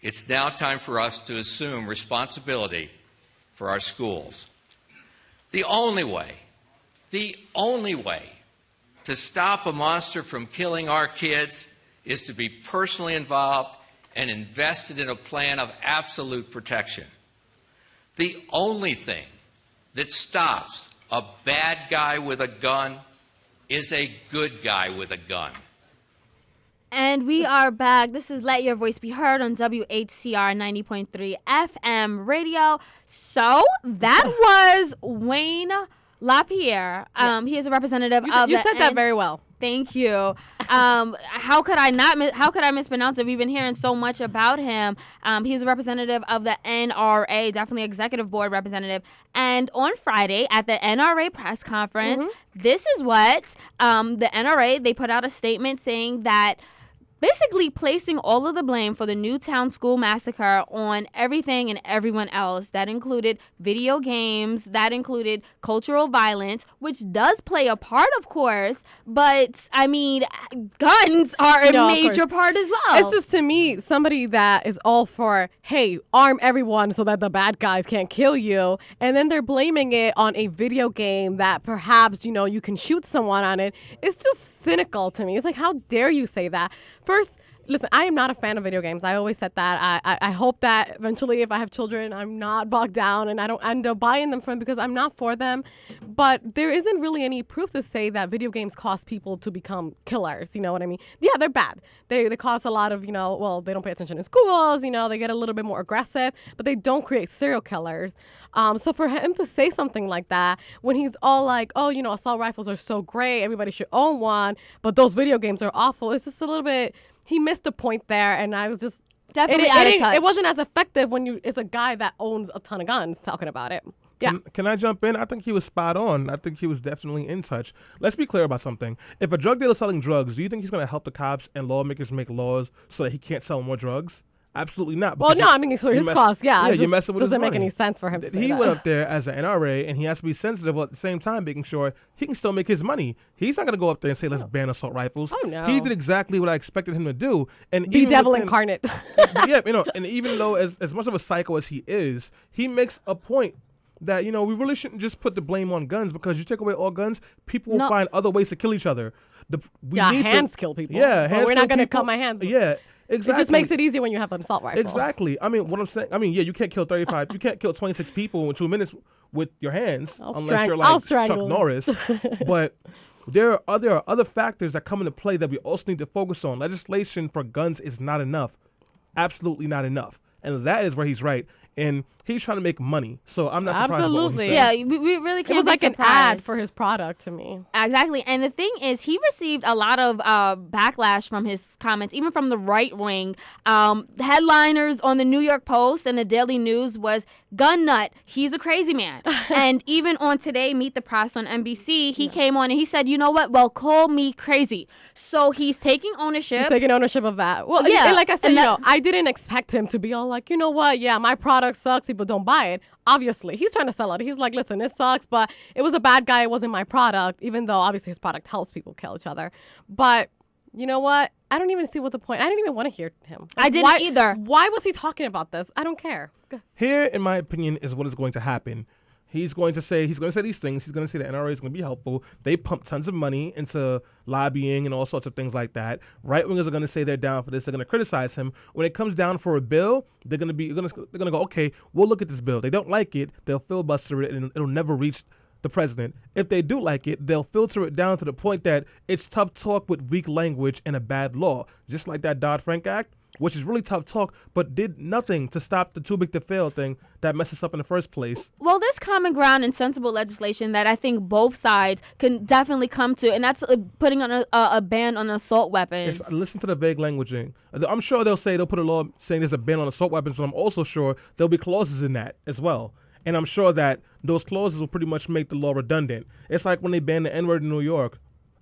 it's now time for us to assume responsibility for our schools. The only way to stop a monster from killing our kids is to be personally involved and invested in a plan of absolute protection. The only thing that stops a bad guy with a gun is a good guy with a gun. And we are back. This is Let Your Voice Be Heard on WHCR 90.3 FM radio. So that was Wayne LaPierre. Yes. He is a representative of You said that very well. Thank you. How could I mispronounce it? We've been hearing so much about him. He's a representative of the NRA, definitely executive board representative. And on Friday at the NRA press conference, this is what the NRA, they put out a statement saying that basically placing all of the blame for the Newtown school massacre on everything and everyone else. That included video games, that included cultural violence, which does play a part, of course, but, I mean, guns are a major part as well. It's just, to me, somebody that is all for, hey, arm everyone so that the bad guys can't kill you, and then they're blaming it on a video game that perhaps, you can shoot someone on it. It's just cynical to me. It's like, how dare you say that? First, listen, I am not a fan of video games. I always said that. I hope that eventually, if I have children, I'm not bogged down and I don't end up buying them from because I'm not for them. But there isn't really any proof to say that video games cause people to become killers. You know what I mean? Yeah, they're bad. They cause a lot of, they don't pay attention in schools. They get a little bit more aggressive, but they don't create serial killers. So for him to say something like that when he's all like, assault rifles are so great, everybody should own one, but those video games are awful. It's just a little bit, he missed the point there, and I was just definitely out of touch. It wasn't as effective when it's a guy that owns a ton of guns talking about it. Yeah. Can I jump in? I think he was spot on. I think he was definitely in touch. Let's be clear about something. If a drug dealer is selling drugs, do you think he's going to help the cops and lawmakers make laws so that he can't sell more drugs? Absolutely not. Well, no, I mean, it's for his cost, yeah. Yeah, you're messing with his money. Doesn't make any sense for him to say He that. went up there as an NRA, and he has to be sensitive while at the same time making sure he can still make his money. He's not going to go up there and say, let's ban assault rifles. Oh, no. He did exactly what I expected him to do. And be devil incarnate. Yeah, and even though as much of a psycho as he is, he makes a point that, we really shouldn't just put the blame on guns, because you take away all guns, people will find other ways to kill each other. Hands kill people. Yeah, hands we're not going to people. cut my hands. Yeah. Exactly. It just makes it easier when you have an assault rifle. Exactly. I mean, what I'm saying, you can't kill 35, you can't kill 26 people in 2 minutes with your hands, unless you're like Chuck Norris. But there are other factors that come into play that we also need to focus on. Legislation for guns is not enough. Absolutely not enough. And that is where he's right. And he's trying to make money. So I'm not surprised about what he said. Yeah, we really can't It was be like surprised. an ad for his product to me. Exactly. And the thing is, he received a lot of backlash from his comments, even from the right wing. Headliners on the New York Post and the Daily News was, gun nut, he's a crazy man. And even on Today, Meet the Press on NBC, he came on and he said, you know what? Well, call me crazy. So he's taking ownership. He's taking ownership of that. Well, yeah. And like I said, I didn't expect him to be all like, you know what? Yeah, my product sucks. People don't buy it. Obviously, he's trying to sell it. He's like, listen, this sucks, but it was a bad guy. It wasn't my product, even though obviously his product helps people kill each other. But you know what? I don't even see what the point. I didn't even want to hear him. Like, I didn't either. Why was he talking about this? I don't care. Here, in my opinion, is what is going to happen. He's going to say these things. He's going to say the NRA is going to be helpful. They pump tons of money into lobbying and all sorts of things like that. Right wingers are going to say they're down for this. They're going to criticize him. When it comes down for a bill, they're going to go, okay, we'll look at this bill. They don't like it, they'll filibuster it, and it'll never reach the president. If they do like it, they'll filter it down to the point that it's tough talk with weak language and a bad law, just like that Dodd-Frank Act, which is really tough talk, but did nothing to stop the too big to fail thing that messed us up in the first place. Well, there's common ground and sensible legislation that I think both sides can definitely come to, and that's putting on a ban on assault weapons. Listen to the vague languaging. I'm sure they'll put a law saying there's a ban on assault weapons, but I'm also sure there'll be clauses in that as well. And I'm sure that those clauses will pretty much make the law redundant. It's like when they banned the N-word in New York.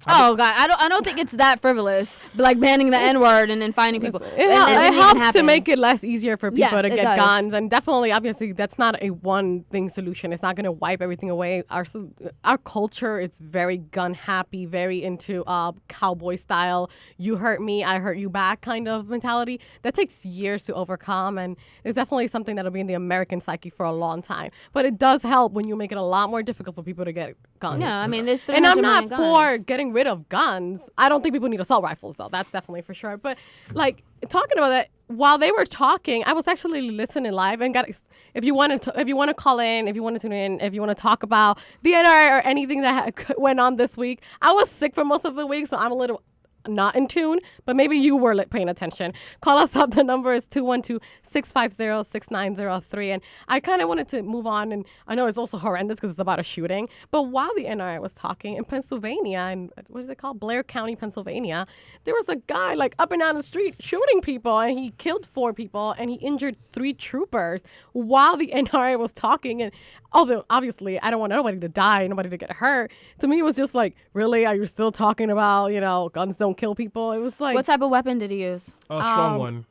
Oh God, I don't think it's that frivolous. But like banning the N-word and then finding people. It and helps to make it less easier for people Yes, to it get does. guns, and definitely, obviously, that's not a one thing solution. It's not going to wipe everything away. Our culture is very gun happy, very into cowboy style. You hurt me, I hurt you back kind of mentality. That takes years to overcome, and it's definitely something that'll be in the American psyche for a long time. But it does help when you make it a lot more difficult for people to get guns. Yeah, I mean, there's 300 And I'm million not guns. for getting rid of guns. I don't think people need assault rifles, though. That's definitely for sure. But like talking about that, while they were talking, I was actually listening live and got. If you want to call in, if you want to tune in, if you want to talk about the NRA or anything that went on this week, I was sick for most of the week, so I'm a little not in tune, but maybe you were paying attention. Call us up. The number is 212-650-6903. And I kind of wanted to move on, and I know it's also horrendous because it's about a shooting, but while the NRA was talking in Pennsylvania, and what is it called? Blair County, Pennsylvania, there was a guy like up and down the street shooting people, and he killed 4 people and he injured 3 troopers while the NRA was talking. And although obviously I don't want nobody to die, nobody to get hurt, to me it was just like, really, are you still talking about, guns don't kill people? It was like, What type of weapon did he use? A strong one.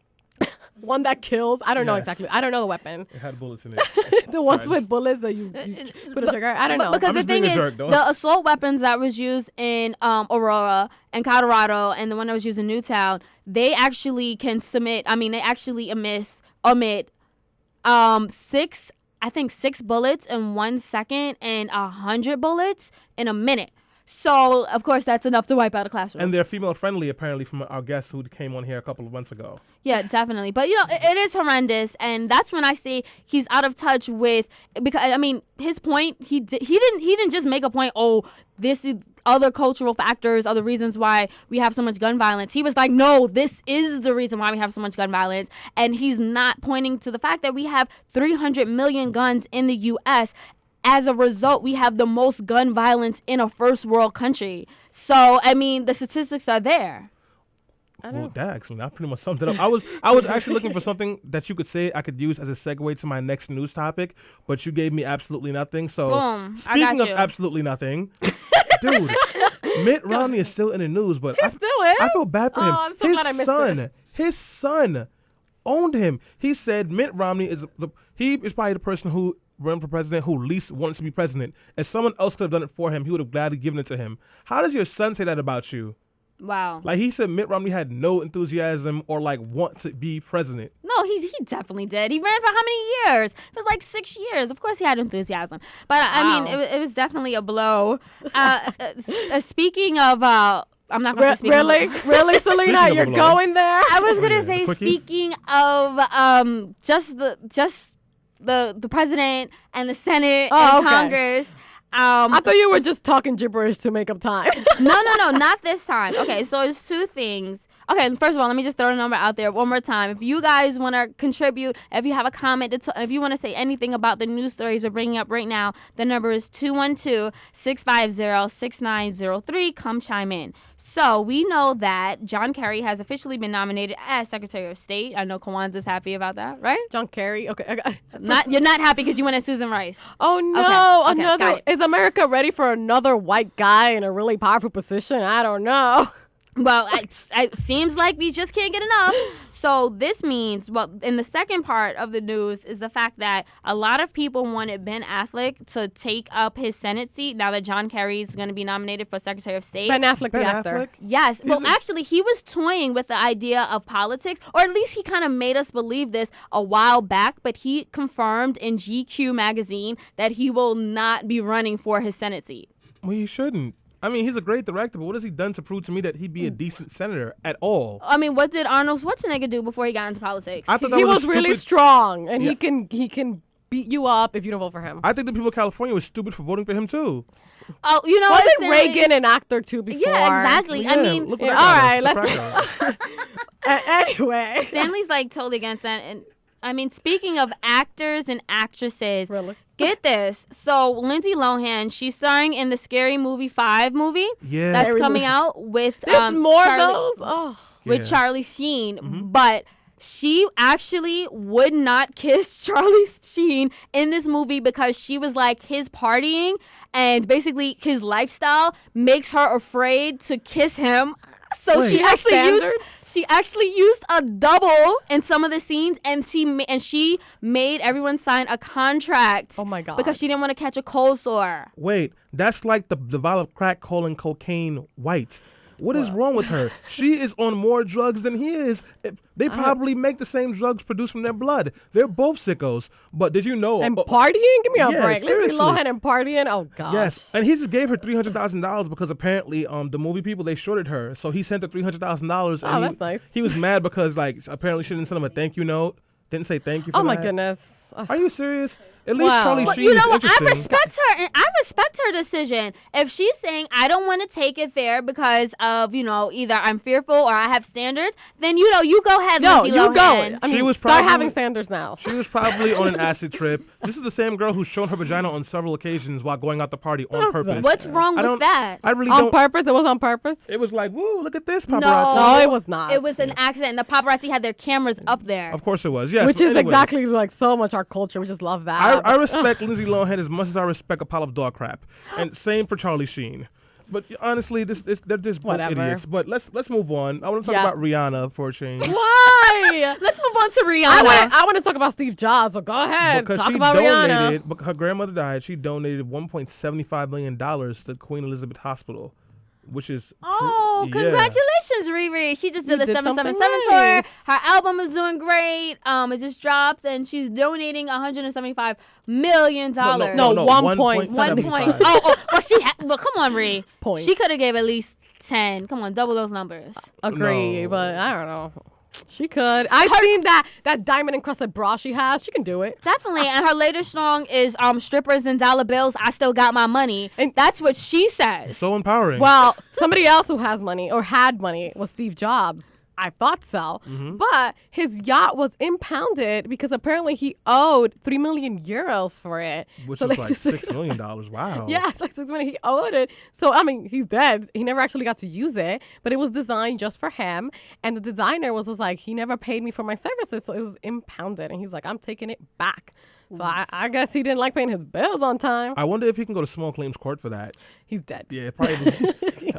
one that kills. I don't know Yes. exactly. I don't know the weapon. It had bullets in it. The ones Sorry, with bullets that you put a trigger. I don't know. Because I'm the just thing being is, a jerk, though. the assault weapons that was used in Aurora and Colorado, and the one that was used in Newtown, they actually can they actually omit 6 bullets in 1 second and 100 bullets in a minute. So, of course, that's enough to wipe out a classroom. And they're female friendly, apparently, from our guest who came on here a couple of months ago. Yeah, definitely. But, it is horrendous. And that's when I say he's out of touch with, because, I mean, his point, he didn't just make a point, this is other cultural factors are the reasons why we have so much gun violence. He was like, no, this is the reason why we have so much gun violence. And he's not pointing to the fact that we have 300 million guns in the U.S. As a result, we have the most gun violence in a first world country. So, I mean, the statistics are there. Well, that actually, that pretty much summed it up. I was actually looking for something that you could say I could use as a segue to my next news topic, but you gave me absolutely nothing. So, Boom. speaking I got of you. absolutely nothing, dude, Mitt Romney is still in the news, but He still is? I feel bad for him. Oh, I'm so glad I missed it. His son owned him. He said Mitt Romney is probably the person who ran for president who least wants to be president. If someone else could have done it for him, he would have gladly given it to him. How does your son say that about you? Wow. Like, he said Mitt Romney had no enthusiasm or want to be president. No, he definitely did. He ran for how many years? It was like 6 years. Of course he had enthusiasm. But, I mean, it was definitely a blow. Speaking of... I'm not going to speak. Really, Selena, Speaking of you're blow. going there. I was going yeah, to say, quickie? speaking of just the president and the Senate and okay. Congress... I thought you were just talking gibberish to make up time. No, not this time. Okay, so it's 2 things. Okay, first of all, let me just throw the number out there one more time. If you guys want to contribute, if you have a comment, if you want to say anything about the news stories we're bringing up right now, the number is 212-650-6903. Come chime in. So we know that John Kerry has officially been nominated as Secretary of State. I know Kwanzaa's happy about that, right? John Kerry. Okay. You're not happy because you wanted Susan Rice. Oh no! Okay, got it. Is America ready for another white guy in a really powerful position? I don't know. Well, it seems like we just can't get enough. So this means, in the second part of the news is the fact that a lot of people wanted Ben Affleck to take up his Senate seat now that John Kerry is going to be nominated for Secretary of State. Ben Affleck, the Ben actor. Affleck? Yes. Well, actually, he was toying with the idea of politics, or at least he kind of made us believe this a while back, but he confirmed in GQ magazine that he will not be running for his Senate seat. Well, he shouldn't. I mean, he's a great director, but what has he done to prove to me that he'd be a decent senator at all? I mean, what did Arnold Schwarzenegger do before he got into politics? I thought that He was was a really stupid- strong, and Yeah. he can beat you up if you don't vote for him. I think the people of California were stupid for voting for him too. Oh, you know, Wasn't it's Reagan an actor too before? Yeah, exactly. I Yeah, mean, look what yeah, that all got right, us, the crack on. Anyway. Stanley's like totally against that. And I mean, speaking of actors and actresses, Really? get this. So Lindsay Lohan, she's starring in the Scary Movie 5 movie. Yeah. That's Scary coming movie. out with There's more Charlie, of those? Oh. with Yeah. Charlie Sheen, but she actually would not kiss Charlie Sheen in this movie because she was like, his partying and basically his lifestyle makes her afraid to kiss him. So Wait, she actually used a double in some of the scenes, and she made everyone sign a contract. Oh my God. Because she didn't want to catch a cold sore. Wait, that's like the vial of crack calling cocaine white. What is wrong with her? She is on more drugs than he is. They probably make the same drugs produced from their blood. They're both sickos. But did you know? And partying? Give me a yeah, break. seriously. Lindsay Lohan and partying? Oh, God. Yes, and he just gave her $300,000 because apparently the movie people, they shorted her. So he sent her $300,000. Oh, that's nice. He was mad because like apparently she didn't send him a thank you note. Didn't say thank you for Oh, my that. goodness. Are you serious? At least Wow. Charlie But Sheen You is know what? interesting. I respect her, and I respect her decision. If she's saying I don't want to take it there because of either I'm fearful or I have standards, then you go ahead, No, Lindsay you Lohan. go. I mean, She was start probably- having standards now. She was probably on an acid trip. This is the same girl who's shown her vagina on several occasions while going out the party on purpose. What's wrong I with don't- that? I really On don't. purpose? It was on purpose? It was like, woo, look at this paparazzi. No, it was not. It was an accident. The paparazzi had their cameras up there. Of course it was. Yes. Which is anyways, exactly like so much our culture. We just love that. I respect Lindsay Lohan as much as I respect a pile of dog crap, and same for Charlie Sheen. But honestly, they're just both Whatever. idiots. But let's move on. I want to talk Yeah. about Rihanna for a change. Why? Let's move on to Rihanna. I want to talk about Steve Jobs, so go ahead. Because Talk she about donated, Rihanna. because her grandmother died, she donated $1.75 million to Queen Elizabeth Hospital, which is Oh, yeah. congratulations, Riri. She just did You the did 777 something tour. nice. Her album is doing great. It just dropped, and she's donating $175 million. No, 1.75. Well, come on, Riri. Point. She could have gave at least 10. Come on, double those numbers. Agree, No. but I don't know. She could. I've seen that diamond encrusted bra she has. She can do it. Definitely. And her latest song is Strippers and Dollar Bills, I Still Got My Money. And- That's what she says. So empowering. Well, somebody else who has money or had money was Steve Jobs. I thought so. Mm-hmm. But his yacht was impounded because apparently he owed 3 million euros for it. Which So is they like just- $6 million. Wow. Yeah, it's like 6 million. He owed it. So, I mean, he's dead. He never actually got to use it, but it was designed just for him. And the designer was just like, he never paid me for my services. So it was impounded. And he's like, I'm taking it back. So I guess he didn't like paying his bills on time. I wonder if he can go to small claims court for that. He's dead. Yeah, probably.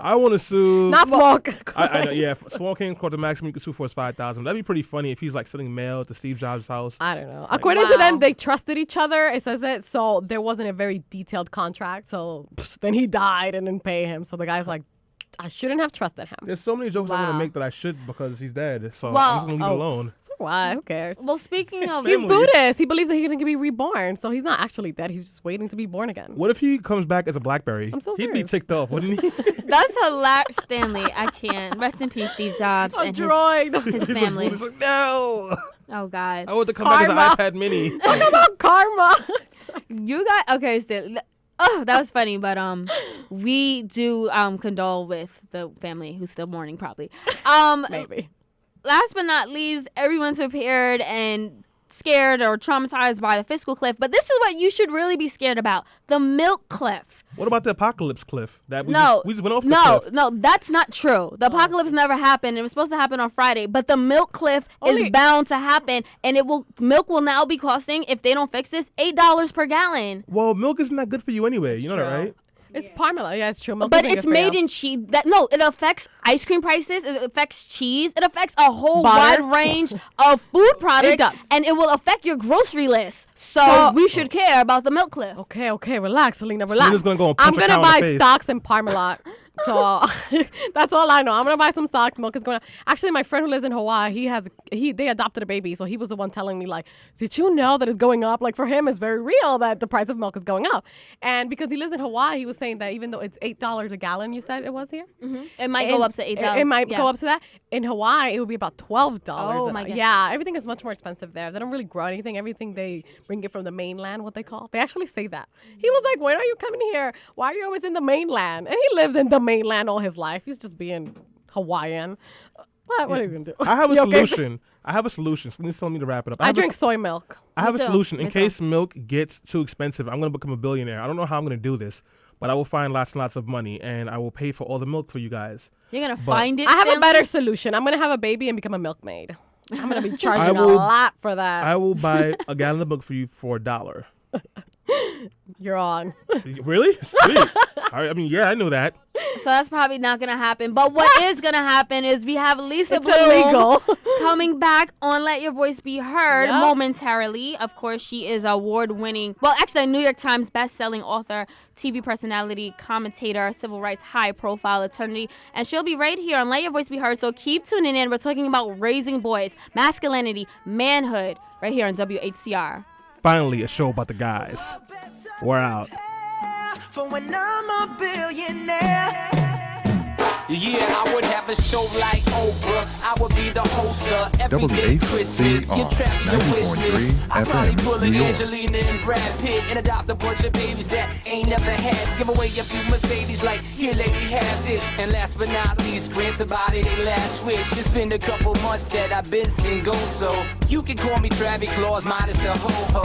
I want to sue. Not small. I know. Yeah, small claims court. The maximum you can sue for is $5,000. That'd be pretty funny if he's like sending mail to Steve Jobs' house. I don't know. According to them, Wow. they trusted each other. It says it. So there wasn't a very detailed contract. So then he died and didn't pay him. So the guy's like, I shouldn't have trusted him. There's so many jokes I'm Wow. gonna make that I should because he's dead. So Well, I'm just gonna leave it alone. So why? Who cares? Well, speaking of... He's family. Buddhist. He believes that he's going to be reborn. So he's not actually dead. He's just waiting to be born again. What if he comes back as a BlackBerry? I'm so He'd be serious. ticked off, wouldn't he? That's hilarious. Stanley, I can't. Rest in peace, Steve Jobs A and droid. his He's family. like, no. Oh, God. I want to come back Karma. as an iPad Mini. Talk about karma. You got... Okay, Stanley. Oh, that was funny, but we do condole with the family who's still mourning, probably. Maybe. Last but not least, everyone's prepared and scared or traumatized by the fiscal cliff, but this is what you should really be scared about: the milk cliff. What about the apocalypse cliff? That we just went off the no, cliff. no, that's not true. The apocalypse never happened. It was supposed to happen on Friday, but the milk cliff Only- is bound to happen, and milk will now be costing, if they don't fix this, $8 per gallon. Well, milk isn't that good for you anyway. You know that, true. right? It's Parmesan. Yeah, it's true. Milk But isn't it's good for made you. in cheese. It affects ice cream prices. It affects cheese. It affects a whole Butter. wide range of food products. does. And it will affect your grocery list. So So- we should care about the milk cliff. Okay, relax, Selena, relax. Selena's gonna go and I'm punch a gonna cow in the buy face. stocks in Parmalat. So that's all I know. I'm gonna buy some stocks. Milk is going to. Actually, my friend who lives in Hawaii, they adopted a baby, so he was the one telling me like, did you know that it's going up? Like for him, it's very real that the price of milk is going up. And because he lives in Hawaii, he was saying that even though it's $8 a gallon, you said it was here. It might go up to $8. It might Yeah. go up to that. In Hawaii, it would be about $12. Oh, my goodness. Yeah, everything is much more expensive there. They don't really grow anything. Everything they bring it from the mainland, what they call. They actually say that. He was like, when are you coming here? Why are you always in the mainland? And he lives in the mainland all his life. He's just being Hawaiian. What are you going to do? I have a You okay? solution. I have a solution. Please tell me to wrap it up. I drink soy milk. I have Me a too. solution in Me too. case milk gets too expensive. I'm going to become a billionaire. I don't know how I'm going to do this, but I will find lots and lots of money, and I will pay for all the milk for you guys. You're going to But- find it. I have a Stanley? better solution. I'm going to have a baby and become a milkmaid. I'm going to be charging a lot for that. I will buy a gallon of milk for you for $1. You're on. Really? Sweet. I mean, yeah, I know that. So that's probably not going to happen. But what is going to happen is we have Lisa It's Bloom illegal. coming back on Let Your Voice Be Heard momentarily. Of course, she is award-winning, well, actually a New York Times best-selling author, TV personality, commentator, civil rights high-profile attorney, and she'll be right here on Let Your Voice Be Heard. So keep tuning in. We're talking about raising boys, masculinity, manhood, right here on WHCR. Finally, a show about the guys. We're out. For when I'm a billionaire. Yeah, I would have a show like Oprah. I would be the host of Everyday Christmas. Get trapped in your wish list. I'd probably pull an Angelina and Brad Pitt and adopt a bunch of babies that ain't never had. Give away a few Mercedes like, here lady, have this. And last but not least, grant somebody their last wish. It's been a couple months that I've been single, so you can call me Travis Claus minus the ho-ho.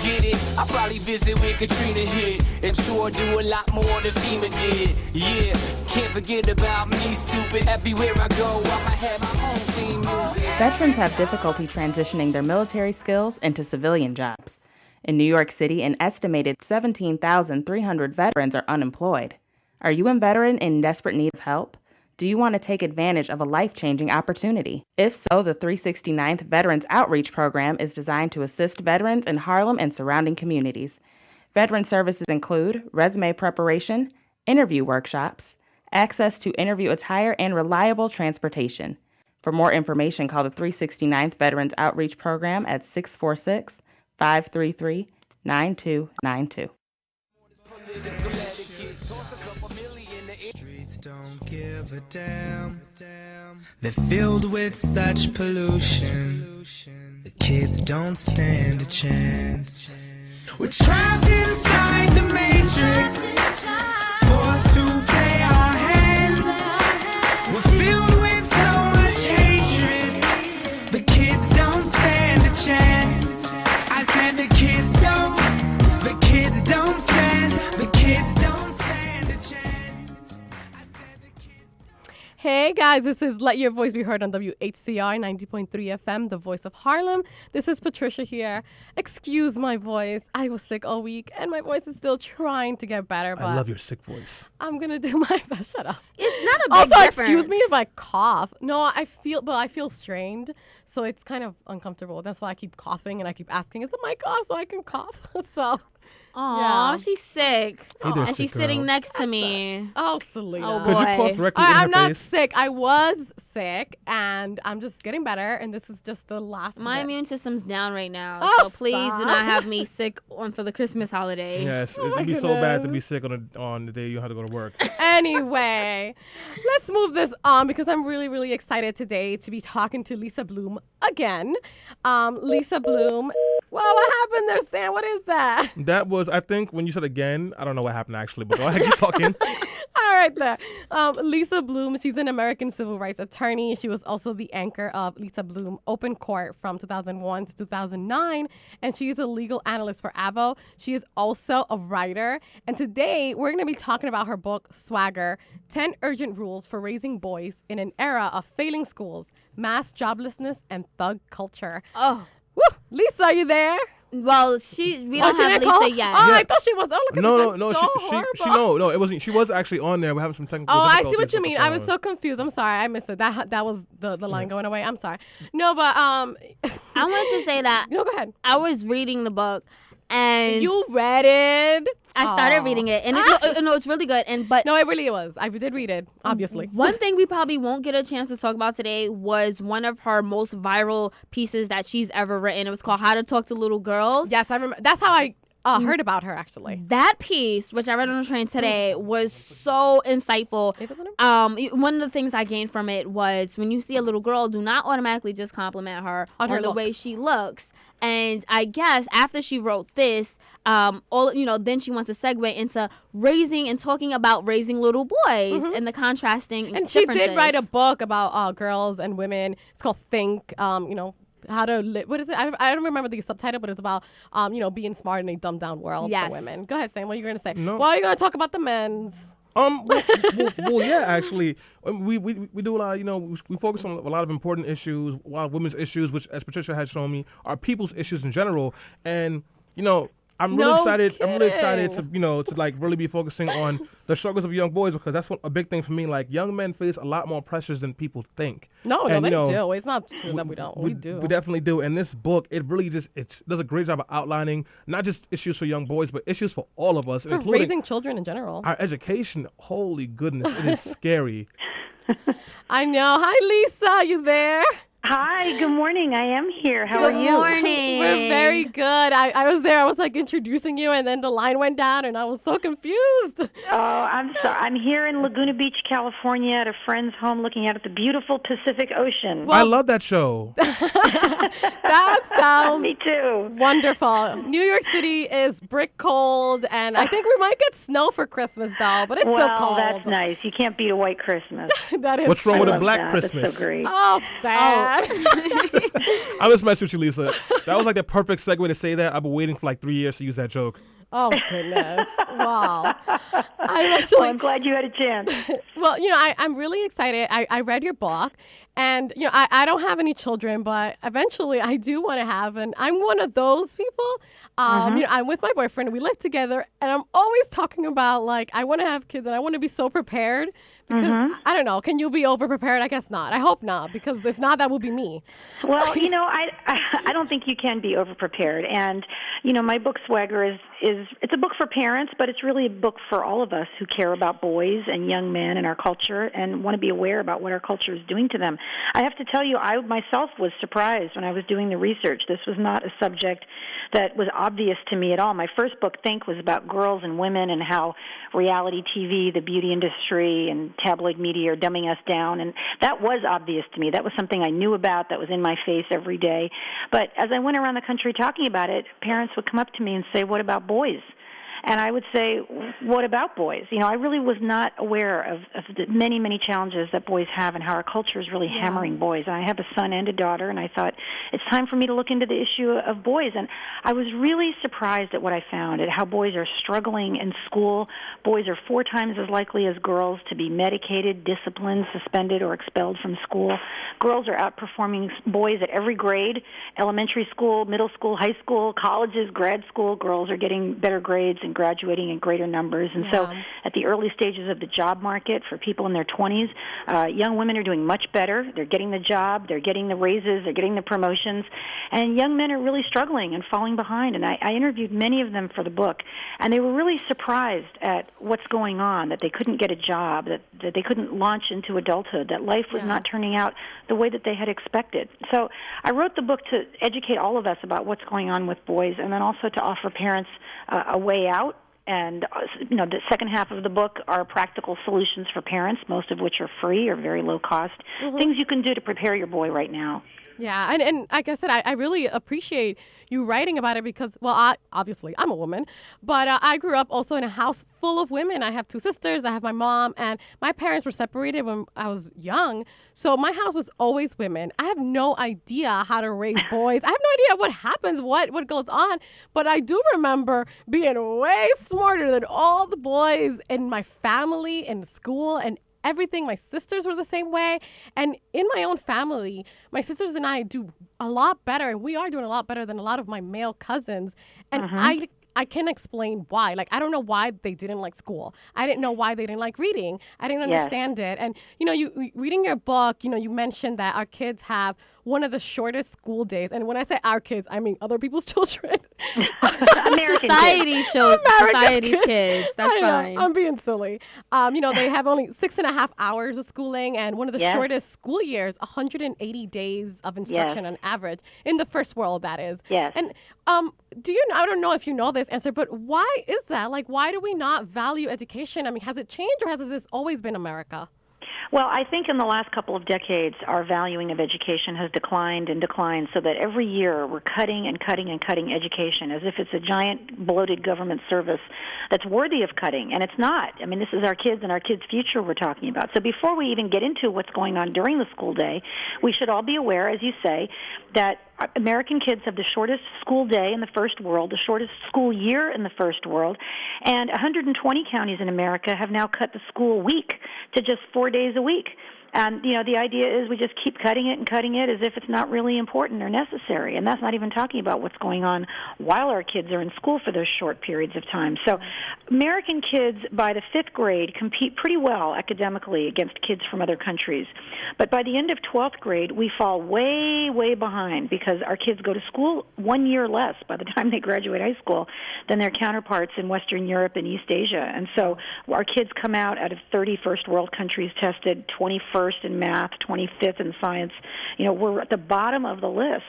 Get it? I'll probably visit where Katrina hit and sure do a lot more than FEMA did. Yeah, can't forget about me, stupid. Everywhere I go, I'ma have my own theme music. Veterans have difficulty transitioning their military skills into civilian jobs. In New York City, an estimated 17,300 veterans are unemployed. Are you a veteran in desperate need of help? Do you want to take advantage of a life-changing opportunity? If so, the 369th Veterans Outreach Program is designed to assist veterans in Harlem and surrounding communities. Veteran services include resume preparation, interview workshops, access to interview attire, and reliable transportation. For more information, call the 369th Veterans Outreach Program at 646-533-9292. Streets don't give a damn. They're filled with such pollution. The kids don't stand a chance. We're trapped inside the matrix, forced to play our hand. We're filled with so much hatred. The kids don't stand a chance. I said the kids don't stand, the kids don't stand a chance. I said the kids. Hey guys, this is Let Your Voice Be Heard on WHCR 90.3 FM, the voice of Harlem. This is Patricia here. Excuse my voice. I was sick all week and my voice is still trying to get better, but I love your sick voice. I'm going to do my best. Shut up. It's not a big Also, difference. excuse me if I cough. No, I feel strained, so it's kind of uncomfortable. That's why I keep coughing and I keep asking, is the mic off so I can cough? So, Aw, yeah. she's sick. Hey there, And she's sick sitting girl. next to me. Oh, Selena. Oh, Could you boy. cough directly in her I'm not face? sick. I was sick, and I'm just getting better, and this is just the last My of it. immune system's down right now. Oh, so please do stop. not have me sick for the Christmas holiday. Yes, Oh my it'd be so bad to be goodness. sick on the day you have to go to work. Anyway, let's move this on because I'm really, really excited today to be talking to Lisa Bloom again. Lisa Bloom. Well, what happened there, Stan? What is that? That was, I think, when you said again, I don't know what happened actually, but go ahead, keep talking. All right, there. Lisa Bloom, she's an American civil rights attorney. She was also the anchor of Lisa Bloom Open Court from 2001 to 2009, and she is a legal analyst for Avo. She is also a writer, and today we're going to be talking about her book, Swagger, 10 Urgent Rules for Raising Boys in an Era of Failing Schools, Mass Joblessness, and Thug Culture. Oh. Woo! Lisa, are you there? Well, we she don't have didn't call? Lisa yet. Oh, I thought she was. Oh, look at No, this. no, I'm no, so she horrible. no, it wasn't. She was actually on there. We're having some technical Oh, I see difficulties what you with mean. the I was phone. so confused. I'm sorry. I missed it. That was the line going away. I'm sorry. No, but I wanted to say that no, go ahead. I was reading the book and You read it. I started Aw. reading it and it's really good. But No, it really was. I did read it, obviously. one thing we probably won't get a chance to talk about today was one of her most viral pieces that she's ever written. It was called How to Talk to Little Girls. Yes, I remember. That's how I heard about her, actually. That piece, which I read on the train today, was so insightful. It wasn't One of the things I gained from it was when you see a little girl, do not automatically just compliment her On her the way looks. she looks. And I guess after she wrote this, then she wants to segue into raising and talking about raising little boys and the contrasting And she did differences. write a book about girls and women. It's called Think, how to live. What is it? I don't remember the subtitle, but it's about being smart in a dumbed down world Yes. for women. Go ahead, Sam. What are you going to say? No. Well, are you going to talk about the men's? Well, yeah, actually, we do a lot. We focus on a lot of important issues, a lot of women's issues, which, as Patricia has shown me, are people's issues in general. And I'm really excited. I'm really excited to to like really be focusing on the struggles of young boys, because that's a big thing for me. Like, young men face a lot more pressures than people think. No, they do. It's not true that we don't. We do. We definitely do. And this book, it really it does a great job of outlining not just issues for young boys, but issues for all of us, For including raising children in general. our education. Holy goodness, it is scary. I know. Hi, Lisa. You there? Hi, good morning. I am here. How Good are you? morning. We're very good. I was there. I was like introducing you, and then the line went down, and I was so confused. Oh, I'm sorry. I'm here in Laguna Beach, California, at a friend's home, looking out at the beautiful Pacific Ocean. I love that show. That sounds Me too. wonderful. New York City is brick cold, and I think we might get snow for Christmas, though, but it's still Well, cold. that's nice. You can't beat a white Christmas. That is What's wrong I with a love black that. Christmas? That's so great. Oh, sad. I'm just messing with you, Lisa. That was like the perfect segue to say that. I've been waiting for like 3 years to use that joke. Oh, goodness. Wow. I'm Well, actually, I'm glad you had a chance. well, I'm really excited. I read your book, and, I don't have any children, but eventually I do want to have, and I'm one of those people. I'm with my boyfriend, we live together, and I'm always talking about, like, I want to have kids, and I want to be so prepared, because, I don't know, can you be over-prepared? I guess not. I hope not, because if not, that would be me. Well, I don't think you can be over-prepared. And, my book, Swagger, is it's a book for parents, but it's really a book for all of us who care about boys and young men and our culture and want to be aware about what our culture is doing to them. I have to tell you, I myself was surprised when I was doing the research. This was not a subject that was obvious to me at all. My first book, Think, was about girls and women and how reality TV, the beauty industry, and tabloid media are dumbing us down, and that was obvious to me. That was something I knew about, that was in my face every day. But as I went around the country talking about it, parents would come up to me and say, "What about boys?" And I would say, what about boys? I really was not aware of the many, many challenges that boys have and how our culture is really hammering boys. And I have a son and a daughter, and I thought, it's time for me to look into the issue of boys. And I was really surprised at what I found, at how boys are struggling in school. Boys are 4 times as likely as girls to be medicated, disciplined, suspended, or expelled from school. Girls are outperforming boys at every grade, elementary school, middle school, high school, colleges, grad school. Girls are getting better grades and graduating in greater numbers. And so at the early stages of the job market for people in their 20s, young women are doing much better. They're getting the job, they're getting the raises, they're getting the promotions, and young men are really struggling and falling behind. And I interviewed many of them for the book, and they were really surprised at what's going on, that they couldn't get a job, that they couldn't launch into adulthood, that life was not turning out the way that they had expected. So I wrote the book to educate all of us about what's going on with boys, and then also to offer parents a way out. And, the second half of the book are practical solutions for parents, most of which are free or very low cost, things you can do to prepare your boy right now. Yeah, and like I said, I really appreciate you writing about it because, well, obviously I'm a woman, but I grew up also in a house full of women. I have 2 sisters, I have my mom, and my parents were separated when I was young, so my house was always women. I have no idea how to raise boys. I have no idea what happens, what goes on, but I do remember being way smarter than all the boys in my family, in school, and everything. My sisters were the same way. And in my own family, my sisters and I do a lot better, and we are doing a lot better than a lot of my male cousins. And I can explain why. Like, I don't know why they didn't like school. I didn't know why they didn't like reading. I didn't understand it. And, you reading your book, you mentioned that our kids have one of the shortest school days. And when I say our kids, I mean other people's children. American kids. Society's kids. That's I know, fine. I'm being silly. They have only 6.5 hours of schooling, and one of the shortest school years, 180 days of instruction on average in the first world, that is. Yes. And I don't know if you know this answer, but why is that? Like, why do we not value education? I mean, has it changed, or has this always been America? Well, I think in the last couple of decades, our valuing of education has declined and declined, so that every year we're cutting and cutting and cutting education as if it's a giant bloated government service that's worthy of cutting, and it's not. I mean, this is our kids and our kids' future we're talking about. So before we even get into what's going on during the school day, we should all be aware, as you say, that American kids have the shortest school day in the first world, the shortest school year in the first world, and 120 counties in America have now cut the school week to just 4 days a week. And, the idea is we just keep cutting it and cutting it as if it's not really important or necessary. And that's not even talking about what's going on while our kids are in school for those short periods of time. So American kids, by the 5th grade, compete pretty well academically against kids from other countries. But by the end of 12th grade, we fall way, way behind because our kids go to school 1 year less by the time they graduate high school than their counterparts in Western Europe and East Asia. And so our kids come out of 31st world countries tested, 21st in math, 25th in science. We're at the bottom of the list.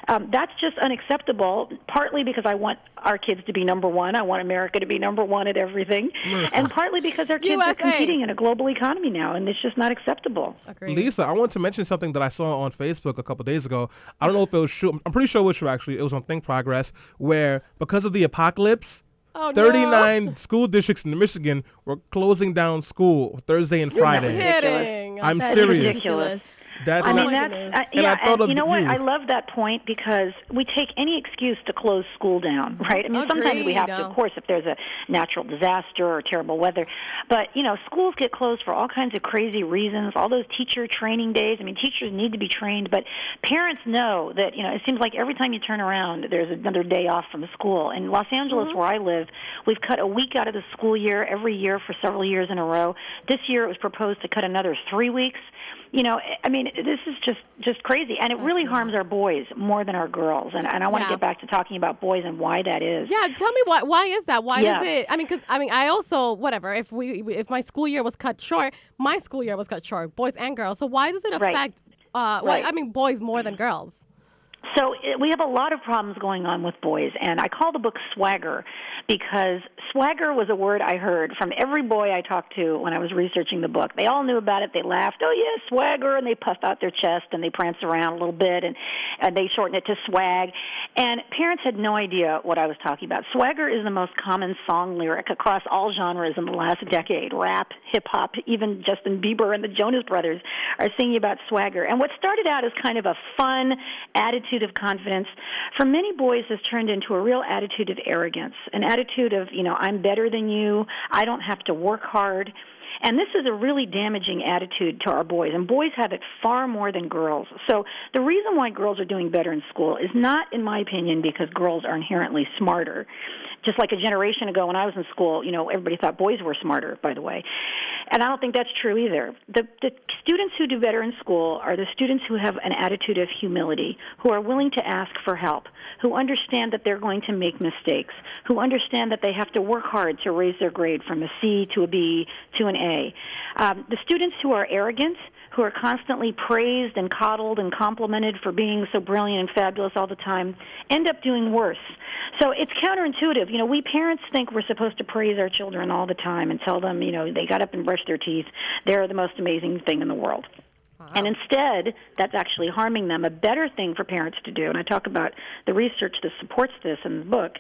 That's just unacceptable, partly because I want our kids to be number one. I want America to be number one at everything. And partly because our kids are competing in a global economy now, and it's just not acceptable. Agreed. Lisa, I want to mention something that I saw on Facebook a couple days ago. I don't know if it was true. I'm pretty sure it was true, actually. It was on Think Progress, where because of the apocalypse, 39 school districts in Michigan were closing down school Thursday and Friday. Kidding. I'm That's serious. ridiculous. That's I not, mean, that's, and I thought of you know what? you. I love that point because we take any excuse to close school down, right? I mean, sometimes we have to, of course, if there's a natural disaster or terrible weather. But, schools get closed for all kinds of crazy reasons, all those teacher training days. I mean, teachers need to be trained, but parents know that, it seems like every time you turn around, there's another day off from school. In Los Angeles, where I live, we've cut a week out of the school year every year for several years in a row. This year it was proposed to cut another 3 weeks. I mean, this is just crazy, and it really harms our boys more than our girls. And I want to get back to talking about boys and why that is. Yeah, tell me why is that? Why does it? I mean, because I also whatever. If my school year was cut short, my school year was cut short, boys and girls. So why does it affect? Boys more than girls. So we have a lot of problems going on with boys, and I call the book Swagger because swagger was a word I heard from every boy I talked to when I was researching the book. They all knew about it. They laughed, oh, yeah, swagger, and they puff out their chest, and they prance around a little bit, and they shorten it to swag. And parents had no idea what I was talking about. Swagger is the most common song lyric across all genres in the last decade. Rap, hip-hop, even Justin Bieber and the Jonas Brothers are singing about swagger. And what started out as kind of a fun attitude of confidence, for many boys has turned into a real attitude of arrogance, an attitude of, I'm better than you, I don't have to work hard. And this is a really damaging attitude to our boys, and boys have it far more than girls. So the reason why girls are doing better in school is not, in my opinion, because girls are inherently smarter. Just like a generation ago when I was in school, everybody thought boys were smarter, by the way. And I don't think that's true either. The students who do better in school are the students who have an attitude of humility, who are willing to ask for help, who understand that they're going to make mistakes, who understand that they have to work hard to raise their grade from a C to a B to an A. The students who are arrogant, who are constantly praised and coddled and complimented for being so brilliant and fabulous all the time, end up doing worse. So it's counterintuitive. We parents think we're supposed to praise our children all the time and tell them, they got up and brushed their teeth. They're the most amazing thing in the world. And instead, that's actually harming them. A better thing for parents to do, and I talk about the research that supports this in the book,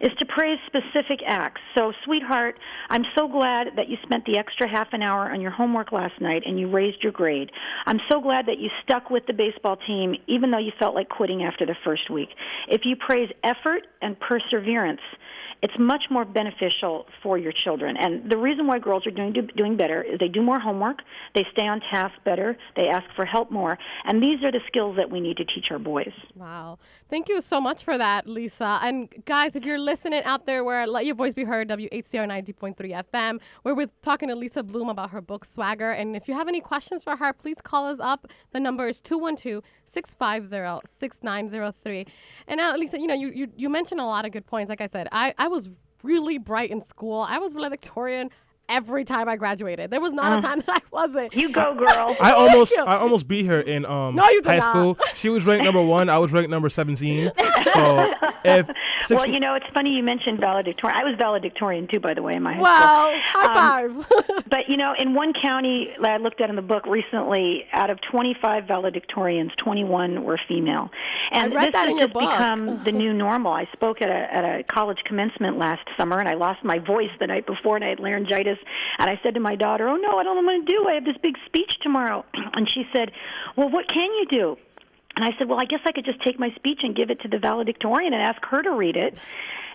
is to praise specific acts. So, sweetheart, I'm so glad that you spent the extra half an hour on your homework last night and you raised your grade. I'm so glad that you stuck with the baseball team even though you felt like quitting after the first week. If you praise effort and perseverance, it's much more beneficial for your children. And the reason why girls are doing better is they do more homework, they stay on task better, they ask for help more, and these are the skills that we need to teach our boys. Wow. Thank you so much for that, Lisa. And guys, if you're listening out there where Let Your Voice Be Heard, WHCR 90.3 FM, where we're talking to Lisa Bloom about her book, Swagger. And if you have any questions for her, please call us up. The number is 212-650-6903. And now, Lisa, you mentioned a lot of good points. Like I said, I was really bright in school. I was valedictorian every time I graduated. There was not a time that I wasn't. You go, girl. I almost beat her in high school. She was ranked number 1. I was ranked number 17. So if Well, you know, it's funny you mentioned valedictorian. I was valedictorian, too, by the way, in my high Wow, school. high five. But, you know, in one county I looked at in the book recently, out of 25 valedictorians, 21 were female. And I read this that has in your just book. become the new normal. I spoke at a college commencement last summer, and I lost my voice the night before, and I had laryngitis. And I said to my daughter, oh, no, I don't know what I'm going to do. I have this big speech tomorrow. And she said, well, what can you do? And I said, well, I guess I could just take my speech and give it to the valedictorian and ask her to read it.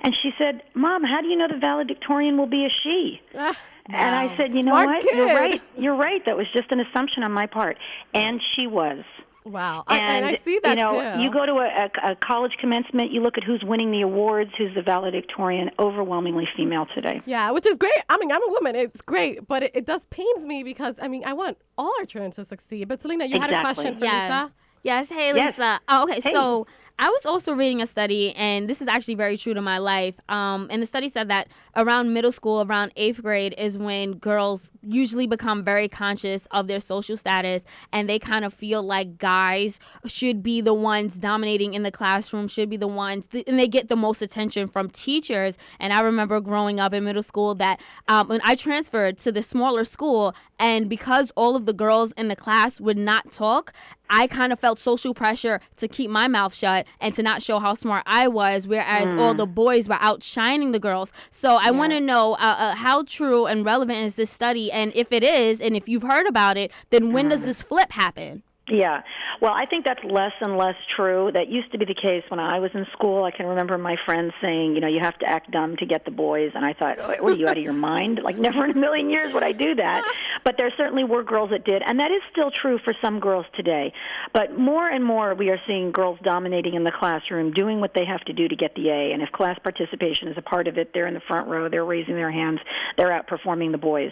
And she said, Mom, how do you know the valedictorian will be a she? And I said, you know Smart what? kid. You're right. You're right. That was just an assumption on my part. And she was. Wow. And I see that, you know, too. You go to a college commencement, you look at who's winning the awards, who's the valedictorian, overwhelmingly female today. Yeah, which is great. I mean, I'm a woman. It's great. But it does pains me because, I mean, I want all our children to succeed. But Selena, you had a question for Lisa? Yes. Hey, Lisa. Oh, okay. Hey. So I was also reading a study, and this is actually very true to my life. And the study said that around middle school, around 8th grade, is when girls usually become very conscious of their social status, and they kind of feel like guys should be the ones dominating in the classroom, should be the ones, and they get the most attention from teachers. And I remember growing up in middle school that when I transferred to the smaller school, and because all of the girls in the class would not talk, I kind of felt social pressure to keep my mouth shut and to not show how smart I was, whereas all the boys were outshining the girls. So I want to know how true and relevant is this study, and if it is, and if you've heard about it, then when does this flip happen? Yeah. Well, I think that's less and less true. That used to be the case when I was in school. I can remember my friends saying, you know, you have to act dumb to get the boys. And I thought, what are you, out of your mind? Like, never in a million years would I do that. But there certainly were girls that did. And that is still true for some girls today. But more and more we are seeing girls dominating in the classroom, doing what they have to do to get the A. And if class participation is a part of it, they're in the front row, they're raising their hands, they're outperforming the boys.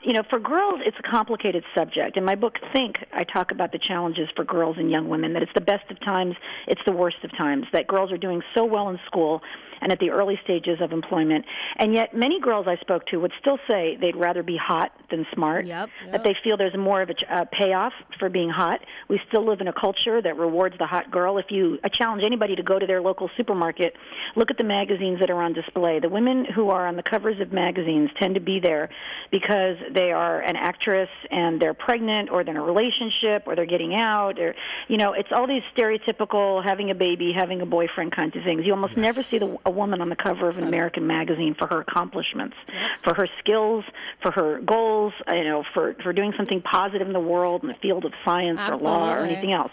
You know, for girls, it's a complicated subject. In my book, Think, I talk about the challenges for girls and young women, that it's the best of times, it's the worst of times, that girls are doing so well in school and at the early stages of employment. And yet many girls I spoke to would still say they'd rather be hot than smart, that they feel there's more of a payoff for being hot. We still live in a culture that rewards the hot girl. I challenge anybody to go to their local supermarket, look at the magazines that are on display. The women who are on the covers of magazines tend to be there because they are an actress and they're pregnant, or they're in a relationship, or they're getting out, or, you know, it's all these stereotypical having a baby, having a boyfriend kinds of things. You almost never see a woman on the cover of an American magazine for her accomplishments, for her skills, for her goals, you know, for doing something positive in the world in the field of science or law or anything else.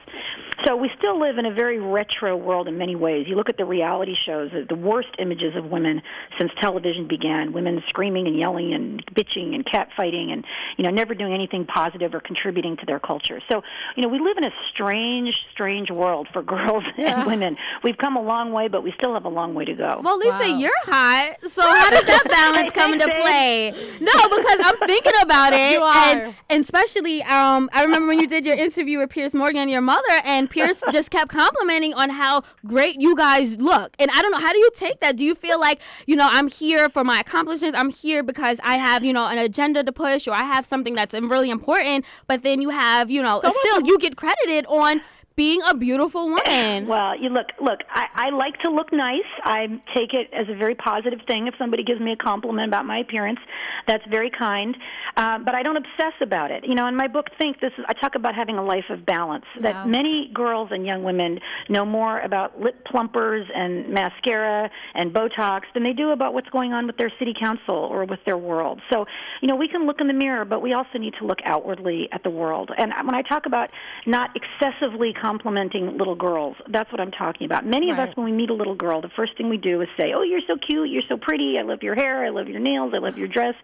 So we still live in a very retro world in many ways. You look at the reality shows, the worst images of women since television began, women screaming and yelling and bitching and catfighting and, you know, never doing anything positive or contributing to their culture. So, you know, we live in a strange, strange world for girls and women. We've come a long way, but we still have a long way to go. Well, Lisa, you're hot. So how does that balance come into play? No, because I'm thinking about it. You are. And especially, I remember when you did your interview with Pierce Morgan, your mother, and Pierce just kept complimenting on how great you guys look. And I don't know, how do you take that? Do you feel like, you know, I'm here for my accomplishments, I'm here because I have, you know, an agenda to push, or I have something that's really important, but then you have, you know, still you get credited on being a beautiful woman. Well, you look, I like to look nice. I take it as a very positive thing. If somebody gives me a compliment about my appearance, that's very kind. But I don't obsess about it. You know, in my book, I talk about having a life of balance, that many girls and young women know more about lip plumpers and mascara and Botox than they do about what's going on with their city council or with their world. So, you know, we can look in the mirror, but we also need to look outwardly at the world. And when I talk about not excessively complimenting little girls, that's what I'm talking about. Many of us, when we meet a little girl, the first thing we do is say, oh, you're so cute, you're so pretty, I love your hair, I love your nails, I love your dress.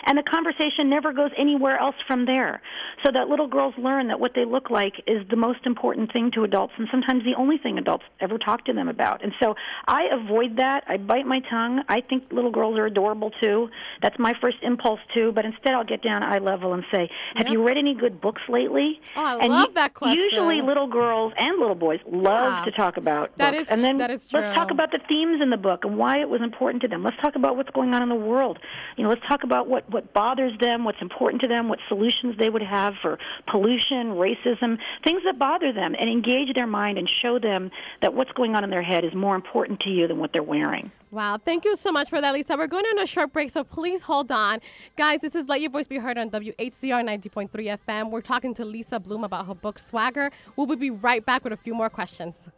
And the conversation never goes anywhere else from there. So that little girls learn that what they look like is the most important thing to adults, and sometimes the only thing adults ever talk to them about. And so I avoid that. I bite my tongue. I think little girls are adorable too. That's my first impulse too. But instead I'll get down eye level and say, have you read any good books lately? Oh, I love that question. Usually little girls girls and little boys love to talk about books. And then that is true. let's talk about the themes in the book and why it was important to them. Let's talk about what's going on in the world. Let's talk about what bothers them, what's important to them, what solutions they would have for pollution, racism, things that bother them, and engage their mind and show them that what's going on in their head is more important to you than what they're wearing. Wow, thank you so much for that, Lisa. We're going on a short break, so please hold on. Guys, this is Let Your Voice Be Heard on WHCR 90.3 FM. We're talking to Lisa Bloom about her book, Swagger. We will be right back with a few more questions.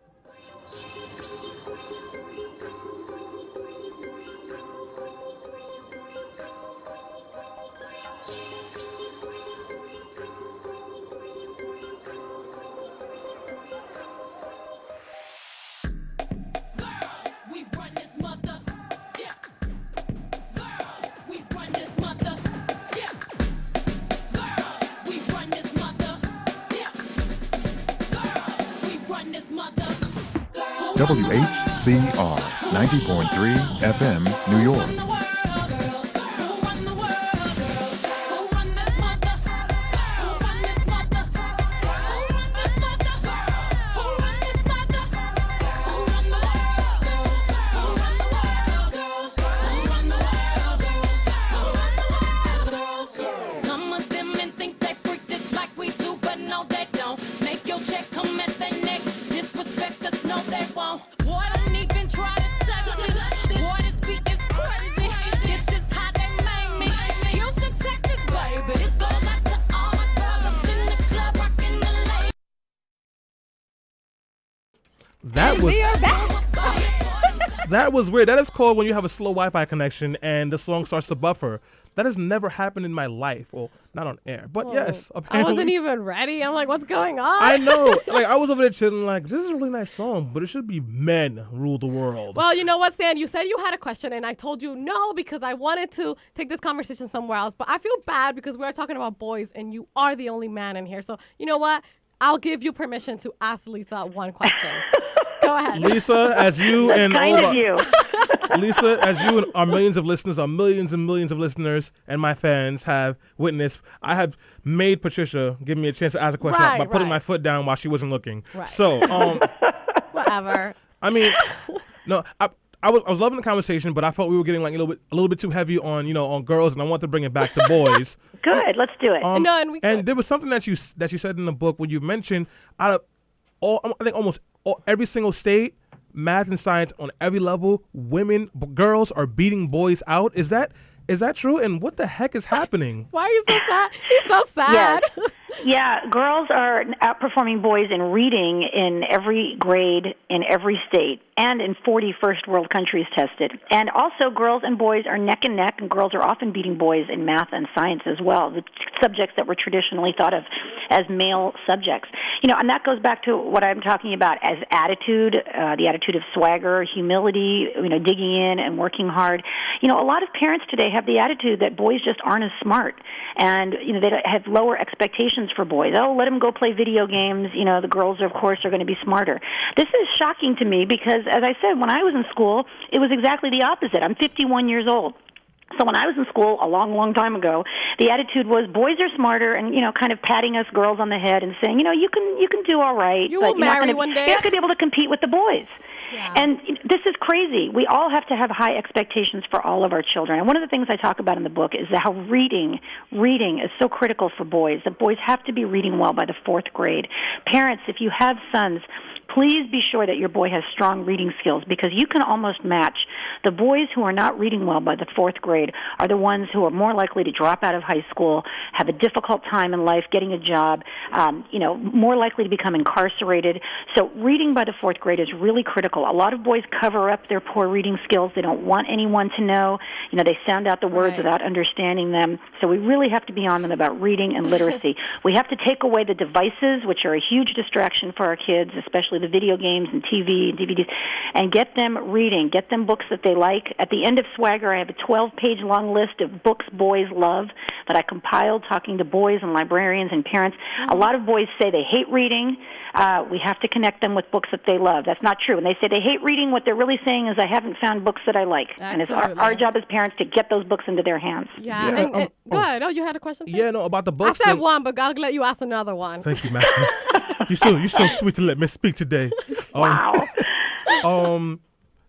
WHCR 90.3 FM, New York. That was weird. That is called when you have a slow Wi-Fi connection and the song starts to buffer. That has never happened in my life. Well, not on air, but yes. Apparently. I wasn't even ready. I'm like, what's going on? I know. Like, I was over there chilling like, this is a really nice song, but it should be men rule the world. Well, you know what, Stan? You said you had a question, and I told you no because I wanted to take this conversation somewhere else. But I feel bad because we are talking about boys, and you are the only man in here. So, you know what? I'll give you permission to ask Lisa one question. Go ahead. Lisa, as you and all of you. Lisa, as you and our millions of listeners, our millions and millions of listeners and my fans have witnessed, I have made Patricia give me a chance to ask a question by putting my foot down while she wasn't looking. Right. So, whatever. I mean, no, I was loving the conversation, but I felt we were getting like a little bit too heavy on on girls, and I want to bring it back to boys. Good, let's do it. And there was something that you said in the book where you mentioned out of almost every single state, math and science on every level, girls are beating boys out. Is that true? And what the heck is happening? Why are you so sad? He's so sad. Yes. Yeah, girls are outperforming boys in reading in every grade, in every state, and in 40 first world countries tested. And also, girls and boys are neck and neck, and girls are often beating boys in math and science as well, the subjects that were traditionally thought of as male subjects. And that goes back to what I'm talking about as attitude, the attitude of swagger, humility, digging in and working hard. A lot of parents today have the attitude that boys just aren't as smart, and they have lower expectations for boys. Oh, let them go play video games. The girls, of course, are going to be smarter. This is shocking to me because, as I said, when I was in school, it was exactly the opposite. I'm 51 years old. So when I was in school a long, long time ago, the attitude was boys are smarter and, kind of patting us girls on the head and saying, you can do all right. You will marry one day. You're not going to be able to compete with the boys. Yeah. And this is crazy. We all have to have high expectations for all of our children. And one of the things I talk about in the book is how reading is so critical for boys. That boys have to be reading well by the 4th grade. Parents, if you have sons, please be sure that your boy has strong reading skills, because you can almost match. The boys who are not reading well by the 4th grade are the ones who are more likely to drop out of high school, have a difficult time in life getting a job, more likely to become incarcerated. So reading by the 4th grade is really critical. A lot of boys cover up their poor reading skills. They don't want anyone to know. They sound out the words without understanding them. So we really have to be on them about reading and literacy. We have to take away the devices, which are a huge distraction for our kids, especially the video games and TV and DVDs, and get them reading. Get them books that they like. At the end of Swagger, I have a 12-page long list of books boys love. that I compiled talking to boys and librarians and parents. A lot of boys say they hate reading. We have to connect them with books that they love. That's not true. When they say they hate reading, what they're really saying is I haven't found books that I like. And it's our job as parents to get those books into their hands. Yeah. Go ahead. Oh, you had a question? Yeah, no, about the books. I said one, but I'll let you ask another one. Thank you, Master. You're so sweet to let me speak today. Wow.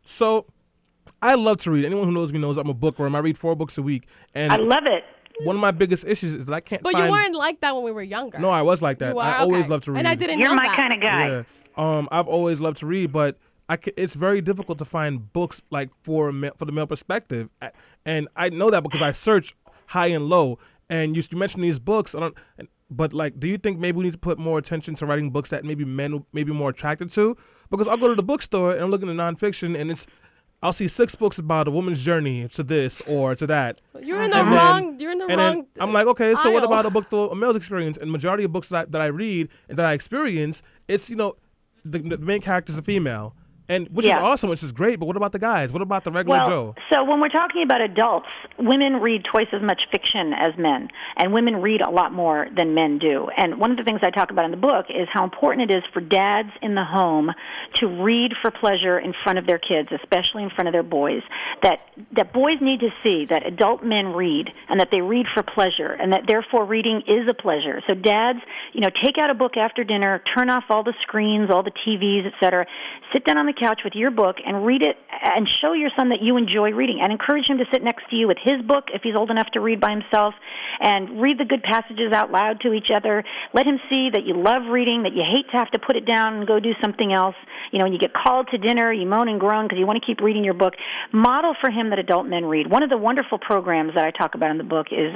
So I love to read. Anyone who knows me knows I'm a bookworm. I read 4 books a week. And I love it. One of my biggest issues is that I can't But find... you weren't like that when we were younger. No, I was like that. I always loved to read. And I didn't You're know my that. kind of guy. Yeah. I've always loved to read, but it's very difficult to find books like for the male perspective. And I know that because I search high and low. And you mentioned these books, but like, do you think maybe we need to put more attention to writing books that maybe men may be more attracted to? Because I'll go to the bookstore and I'm looking at nonfiction, and I'll see 6 books about a woman's journey to this or to that. You're in the wrong. Then I'm like, okay, so what aisle. about a book through a male's experience? And majority of books that I read and that I experience, it's the main character is a female. And which is awesome, which is great, but what about the guys? What about the regular Joe? So when we're talking about adults, women read twice as much fiction as men, and women read a lot more than men do. And one of the things I talk about in the book is how important it is for dads in the home to read for pleasure in front of their kids, especially in front of their boys. That boys need to see that adult men read, and that they read for pleasure, and that therefore reading is a pleasure. So dads, take out a book after dinner, turn off all the screens, all the TVs, etc. Sit down on the couch with your book and read it, and show your son that you enjoy reading, and encourage him to sit next to you with his book if he's old enough to read by himself, and read the good passages out loud to each other. Let him see that you love reading, that you hate to have to put it down and go do something else. When you get called to dinner, you moan and groan because you want to keep reading your book. Model for him that adult men read. One of the wonderful programs that I talk about in the book is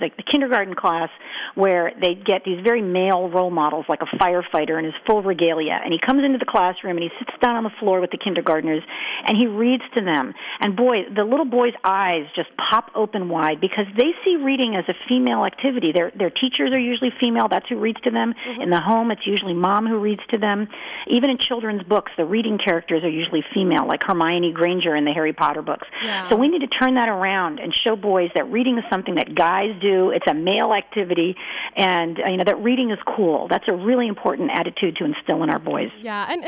like the kindergarten class, where they get these very male role models, like a firefighter in his full regalia, and he comes into the classroom and he sits down on the floor with the kindergartners and he reads to them. And boy, the little boy's eyes just pop open wide because they see reading as a female activity. Their teachers are usually female. That's who reads to them. Mm-hmm. In the home, it's usually mom who reads to them. Even in children's books, the reading characters are usually female, like Hermione Granger in the Harry Potter books. Yeah. So we need to turn that around and show boys that reading is something that guys do. It's a male activity, and that reading is cool. That's a really important attitude to instill in our boys. Yeah, and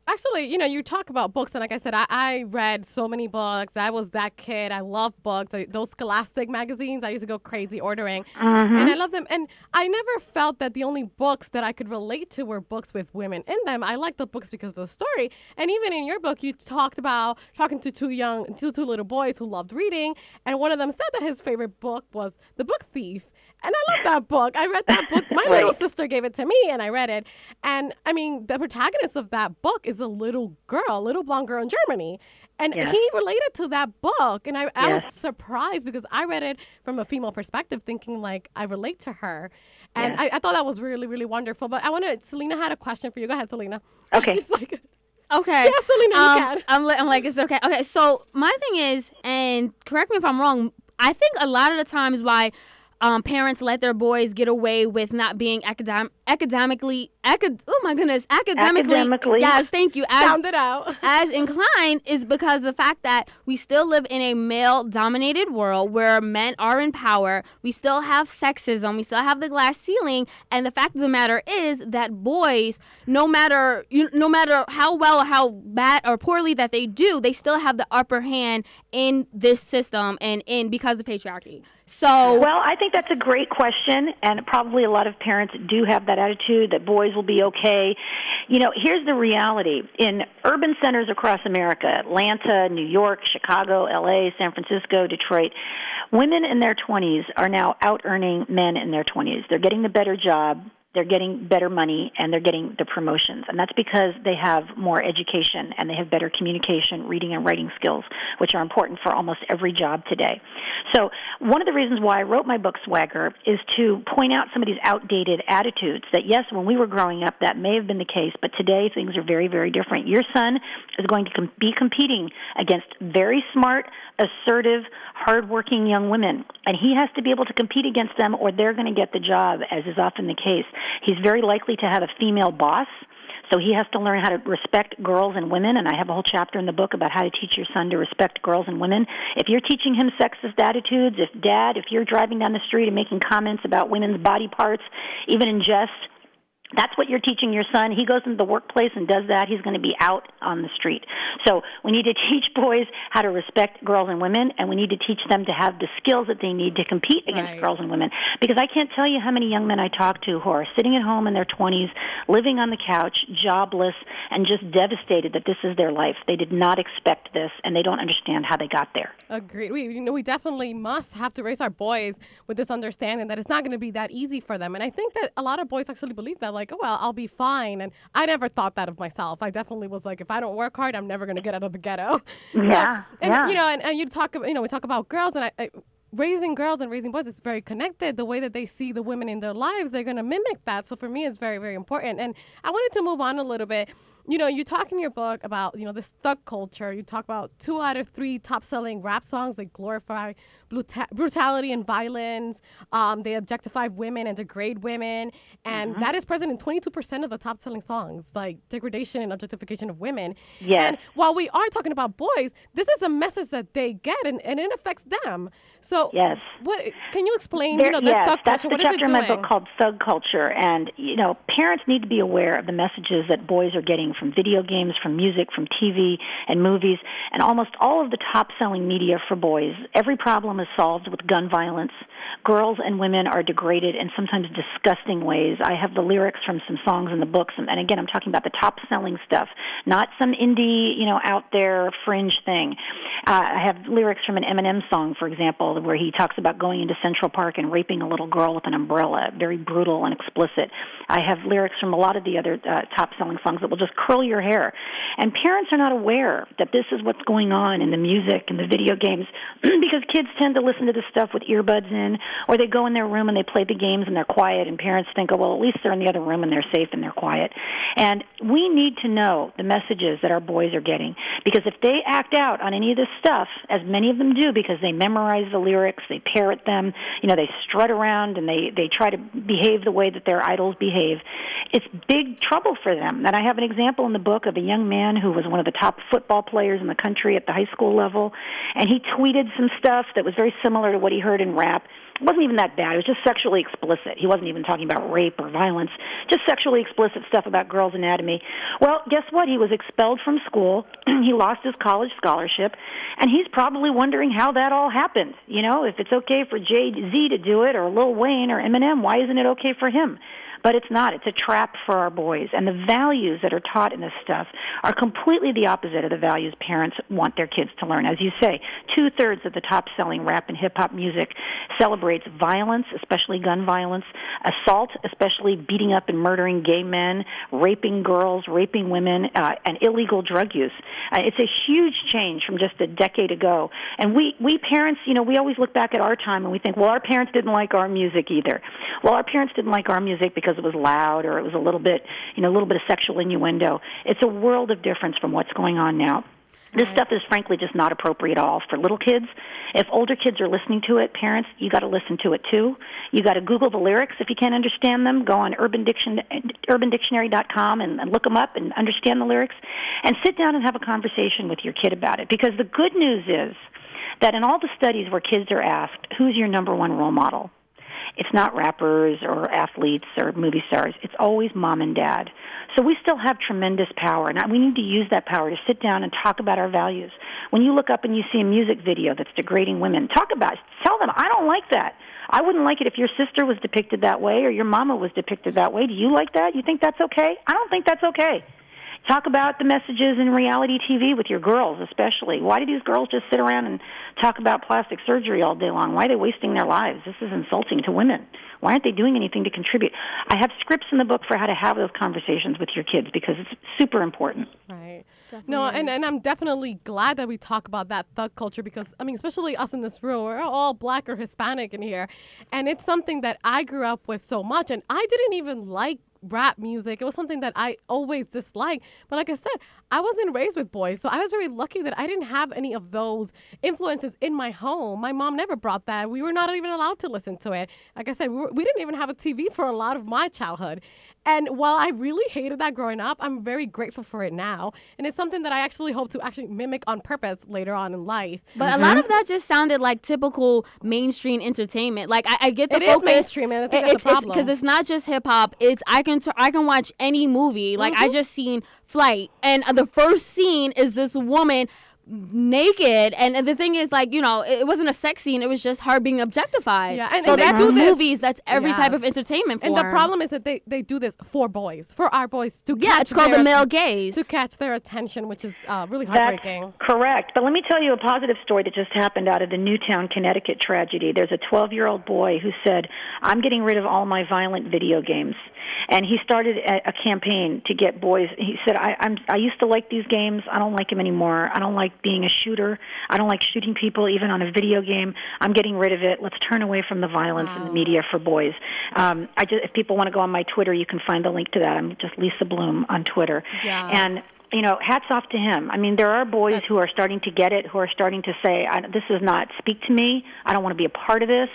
actually, you talk about books, and like I said, I read so many books. I was that kid. I love books. Those Scholastic magazines, I used to go crazy ordering, and I love them. And I never felt that the only books that I could relate to were books with women in them. I like the books because of the story. And even in your book, you talked about talking to two little boys who loved reading, and one of them said that his favorite book was The Book Thief. And I love that book. I read that book. My little sister gave it to me, and I read it. And, I mean, the protagonist of that book is a little blonde girl in Germany. And he related to that book. And I was surprised because I read it from a female perspective, thinking, like, I relate to her. And I thought that was really, really wonderful. But Selena had a question for you. Go ahead, Selena. Okay. Okay. Yeah, Selena, you can. I'm like, is it okay? Okay, so my thing is, and correct me if I'm wrong, I think a lot of the times why parents let their boys get away with not being academically. Yes, thank you. Sound it out. As inclined is because the fact that we still live in a male-dominated world where men are in power. We still have sexism. We still have the glass ceiling. And the fact of the matter is that boys, no matter how well or how bad or poorly that they do, they still have the upper hand in this system and because of patriarchy. So, well, I think that's a great question, and probably a lot of parents do have that attitude that boys will be okay. Here's the reality. In urban centers across America, Atlanta, New York, Chicago, LA, San Francisco, Detroit, women in their 20s are now out-earning men in their 20s. They're getting the better job. They're getting better money, and they're getting the promotions. And that's because they have more education, and they have better communication, reading, and writing skills, which are important for almost every job today. So one of the reasons why I wrote my book, Swagger, is to point out some of these outdated attitudes that, yes, when we were growing up, that may have been the case, but today things are very, very different. Your son is going to be competing against very smart, assertive, hardworking young women, and he has to be able to compete against them or they're going to get the job, as is often the case. He's very likely to have a female boss, So he has to learn how to respect girls and women, and I have a whole chapter in the book about how to teach your son to respect girls and women. If you're teaching him sexist attitudes, if you're driving down the street and making comments about women's body parts, even in jest, that's what you're teaching your son. He goes into the workplace and does that, he's going to be out on the street. So we need to teach boys how to respect girls and women, and we need to teach them to have the skills that they need to compete against girls and women. Because I can't tell you how many young men I talk to who are sitting at home in their 20s, living on the couch, jobless, and just devastated that this is their life. They did not expect this, and they don't understand how they got there. Agreed. We definitely must have to raise our boys with this understanding that it's not going to be that easy for them. And I think that a lot of boys actually believe that, like, oh, well, I'll be fine. And I never thought that of myself. I definitely was like, if I don't work hard, I'm never going to get out of the ghetto. Yeah. And you talk, we talk about girls, and I raising girls and raising boys is very connected. The way that they see the women in their lives, they're going to mimic that. So for me, it's very, very important. And I wanted to move on a little bit. You talk in your book about, this thug culture. You talk about 2 out of 3 top-selling rap songs. They glorify brutality and violence. They objectify women and degrade women. And that is present in 22% of the top-selling songs, like degradation and objectification of women. Yes. And while we are talking about boys, this is a message that they get, and it affects them. So yes. What can you explain, Yes, thug that's culture? the What is it chapter in my doing? book called Thug Culture. And, parents need to be aware of the messages that boys are getting from video games, from music, from TV and movies, and almost all of the top-selling media for boys. Every problem is solved with gun violence. Girls and women are degraded in sometimes disgusting ways. I have the lyrics from some songs in the books, and again, I'm talking about the top-selling stuff, not some indie, out there fringe thing. I have lyrics from an Eminem song, for example, where he talks about going into Central Park and raping a little girl with an umbrella, very brutal and explicit. I have lyrics from a lot of the other top-selling songs that will just curl your hair. And parents are not aware that this is what's going on in the music and the video games because kids tend to listen to this stuff with earbuds in, or they go in their room and they play the games and they're quiet, and parents think, oh, well, at least they're in the other room and they're safe and they're quiet. And we need to know the messages that our boys are getting, because if they act out on any of this stuff, as many of them do because they memorize the lyrics, they parrot them, they strut around and they try to behave the way that their idols behave, it's big trouble for them. And I have an example in the book of a young man who was one of the top football players in the country at the high school level, and he tweeted some stuff that was very similar to what he heard in rap. It wasn't even that bad. It was just sexually explicit. He wasn't even talking about rape or violence, just sexually explicit stuff about girls' anatomy. Well, guess what? He was expelled from school. He lost his college scholarship, and he's probably wondering how that all happened. If it's okay for Jay-Z to do it, or Lil Wayne or Eminem, why isn't it okay for him? But it's not. It's a trap for our boys. And the values that are taught in this stuff are completely the opposite of the values parents want their kids to learn. As you say, 2/3 of the top-selling rap and hip-hop music celebrates violence, especially gun violence, assault, especially beating up and murdering gay men, raping girls, raping women, and illegal drug use. It's a huge change from just a decade ago. And we parents, we always look back at our time and we think, well, our parents didn't like our music either. Well, our parents didn't like our music because it was loud, or it was a little bit of sexual innuendo. It's a world of difference from what's going on now. This stuff is frankly just not appropriate at all for little kids. If older kids are listening to it, parents, you got to listen to it too. You got to Google the lyrics if you can't understand them. Go on UrbanDictionary.com and look them up and understand the lyrics, and sit down and have a conversation with your kid about it. Because the good news is that in all the studies where kids are asked, who's your number one role model? It's not rappers or athletes or movie stars. It's always mom and dad. So we still have tremendous power, and we need to use that power to sit down and talk about our values. When you look up and you see a music video that's degrading women, talk about it. Tell them, I don't like that. I wouldn't like it if your sister was depicted that way or your mama was depicted that way. Do you like that? You think that's okay? I don't think that's okay. Talk about the messages in reality TV with your girls, especially. Why do these girls just sit around and talk about plastic surgery all day long? Why are they wasting their lives? This is insulting to women. Why aren't they doing anything to contribute? I have scripts in the book for how to have those conversations with your kids because it's super important. Right. No, and I'm definitely glad that we talk about that thug culture because, especially us in this room, we're all Black or Hispanic in here. And it's something that I grew up with so much. And I didn't even like rap music. It was something that I always disliked. But like I said, I wasn't raised with boys. So I was very lucky that I didn't have any of those influences in my home. My mom never brought that. We were not even allowed to listen to it. Like I said, we didn't even have a TV for a lot of my childhood. And while I really hated that growing up, I'm very grateful for it now. And it's something that I actually hope to actually mimic on purpose later on in life. But a lot of that just sounded like typical mainstream entertainment. Like I get the It focus. is mainstream, and I think that's a problem. Because it's not just hip hop. It's I can watch any movie. Like I just seen Flight, and the first scene is this woman naked, and the thing is, like, you know, it wasn't a sex scene, it was just her being objectified. Yeah, and so they that's do this. movies, that's every type of entertainment form. And the problem is that they do this for boys, for our boys to catch it's called their the male gaze. to catch their attention, which is really That's heartbreaking. correct. But let me tell you a positive story that just happened out of the Newtown, Connecticut tragedy. There's a 12-year-old boy who said, I'm getting rid of all my violent video games. And he started a campaign to get boys. He said, I used to like these games. I don't like them anymore. I don't like being a shooter. I don't like shooting people, even on a video game. I'm getting rid of it. Let's turn away from the violence in the media for boys. If people want to go on my Twitter, you can find the link to that. I'm just Lisa Bloom on Twitter. Yeah. And you know, hats off to him. I mean, there are boys who are starting to get it, who are starting to say, this does not speak to me. I don't want to be a part of this.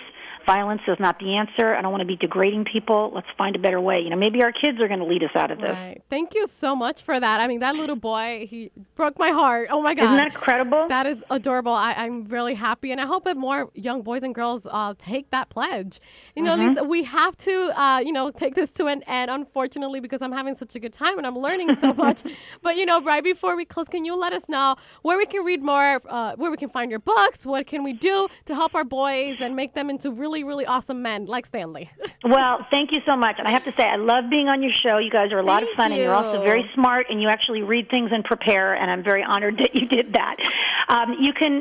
Violence is not the answer. I don't want to be degrading people. Let's find a better way. You know, maybe our kids are going to lead us out of this. Right. Thank you so much for that. I mean, that little boy, he broke my heart. Oh, my God. Isn't that incredible? That is adorable. I'm really happy, and I hope that more young boys and girls take that pledge. You know, Lisa, we have to, take this to an end, unfortunately, because I'm having such a good time and I'm learning so much. But, you know, right before we close, can you let us know where we can read more, where we can find your books? What can we do to help our boys and make them into really, really awesome men like Stanley? Well, thank you so much. And I have to say, I love being on your show. You guys are a lot of fun, and you're also very smart, and you actually read things and prepare, and I'm very honored that you did that.